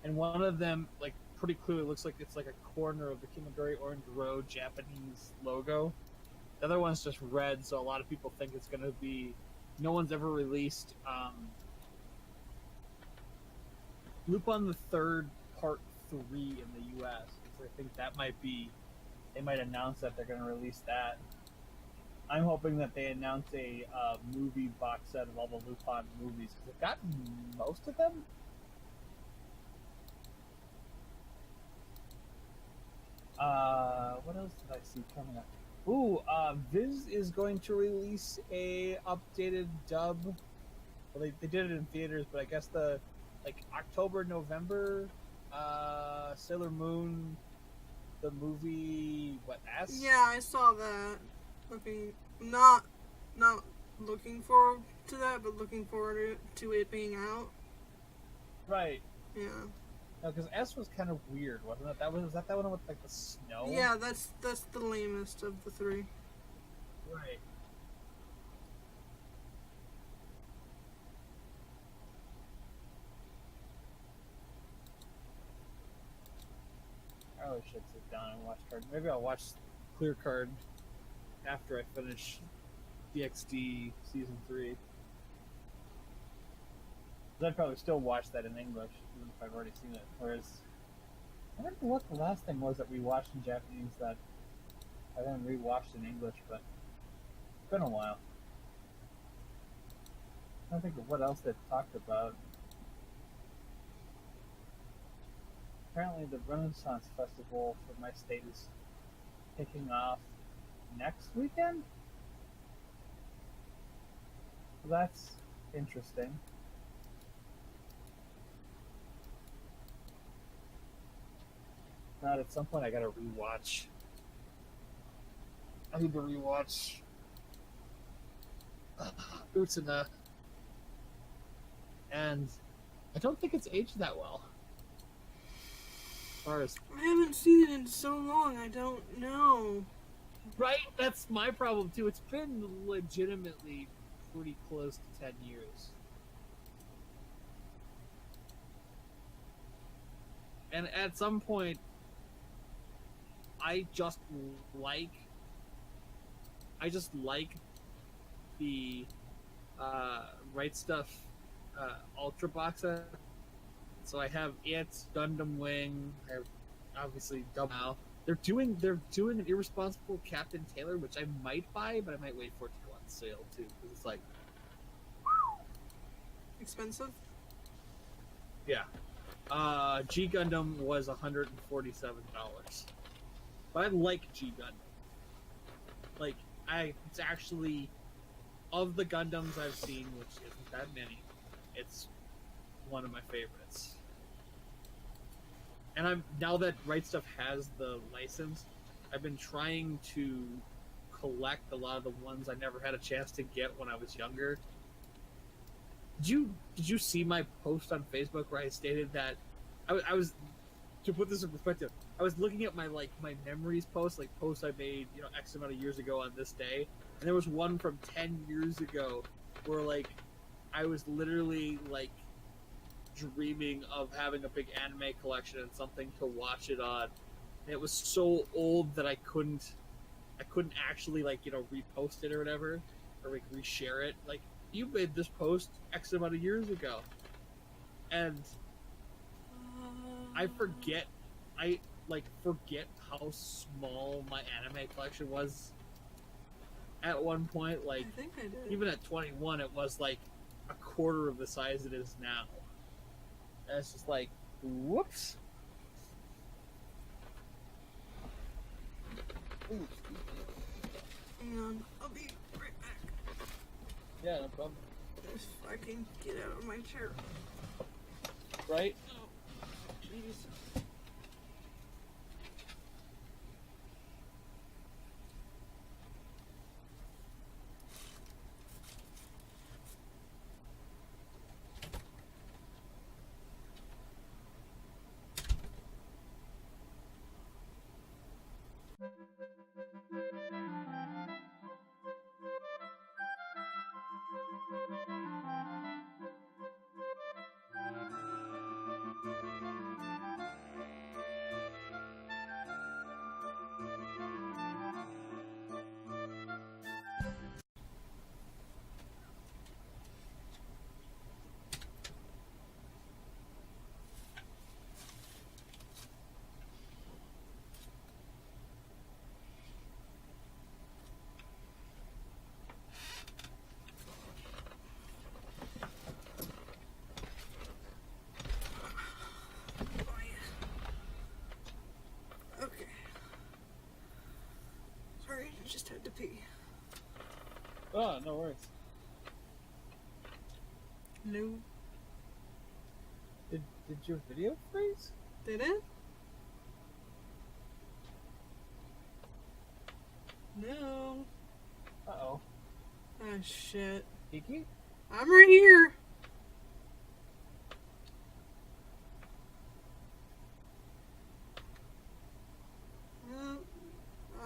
and one of them pretty clearly looks like it's a corner of the Kimagure Orange Road Japanese logo. The other one's just red, so a lot of people think it's going to be. No one's ever released Lupin the Third Part 3 in the U.S. So I think that might be. They might announce that they're going to release that. I'm hoping that they announce a movie box set of all the Lupin movies because they've got most of them. What else did I see coming up? Ooh, Viz is going to release a updated dub. Well, they did it in theaters, but I guess the October, November, Sailor Moon, the movie, S? Yeah, I saw that. Not looking forward to that, but looking forward to it being out. Right. Yeah. No, because S was kind of weird, wasn't it? Was that one with the snow? Yeah, that's the lamest of the 3. Right. I probably should sit down and watch Card. Maybe I'll watch Clear Card after I finish DxD Season 3. I'd probably still watch that in English, even if I've already seen it. Whereas, I don't know what the last thing was that we watched in Japanese that I then rewatched in English, but it's been a while. I don't think of what else they've talked about. Apparently the Renaissance Festival for my state is kicking off next weekend? So that's interesting. Not at some point I gotta rewatch. I need to rewatch Utsuna. And I don't think it's aged that well. As far as I haven't seen it in so long, I don't know. right, that's my problem too. It's been legitimately pretty close to 10 years. And at some point, I just like the Right Stuff Ultra box set. So I have it, Gundam Wing, I have obviously Double. They're doing an Irresponsible Captain Taylor, which I might buy, but I might wait for it to go on sale too, because it's Expensive? Yeah. G Gundam was $147. But I like G Gundam. It's actually, of the Gundams I've seen, which isn't that many, it's one of my favorites. And now that Right Stuff has the license, I've been trying to collect a lot of the ones I never had a chance to get when I was younger. Did you see my post on Facebook where I stated that I was to put this in perspective, I was looking at my memories posts, like posts I made, X amount of years ago on this day, and there was one from 10 years ago where like I was literally like dreaming of having a big anime collection and something to watch it on. And it was so old that I couldn't actually repost it or whatever, or like reshare it. Like, you made this post X amount of years ago, and I forget how small my anime collection was at one point. Like, I think I did. even at 21, it was like a quarter of the size it is now. And it's just like, whoops. Ooh, And I'll be right back. yeah, no problem. If I can get out of my chair. Right? Oh, jeez. Okay. Sorry, I just had to pee. Oh, no worries. No. Did your video freeze? Did it? No. Uh-oh. Oh, shit. Kiki? I'm right here.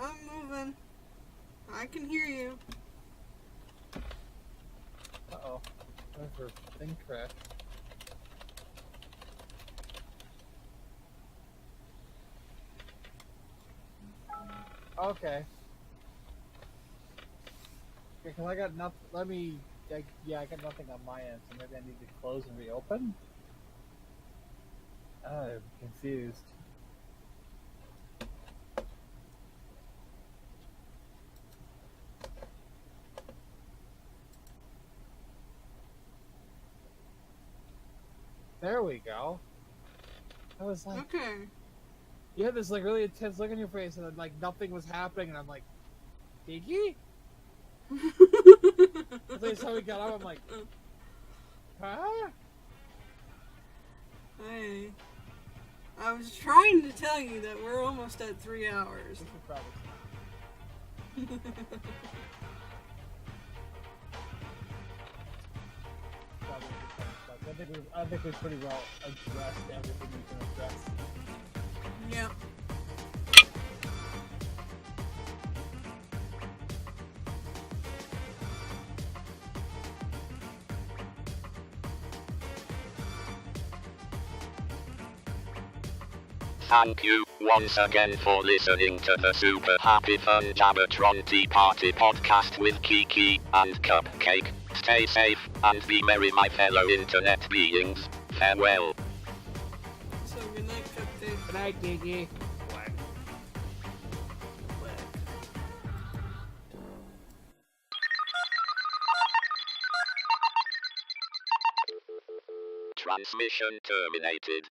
I'm moving. I can hear you. Uh-oh. Her thing crashed. Okay. Okay, I got nothing. I got nothing on my end, so maybe I need to close and reopen? I'm confused. There we go. I was like, Okay. you had this like really intense look on your face, and then like nothing was happening, and I'm like, Kiki? That's how we got up. I'm like, huh? Hey. I was trying to tell you that we're almost at 3 hours. We should probably. I think we've pretty well addressed everything we can address. Yeah. Thank you once again for listening to the super happy fun Jabbertron Tea Party podcast with Kiki and Cupcake. Stay safe and be merry, my fellow internet beings. Farewell. So good night, Cupcake. Good night, Kiki. Transmission terminated.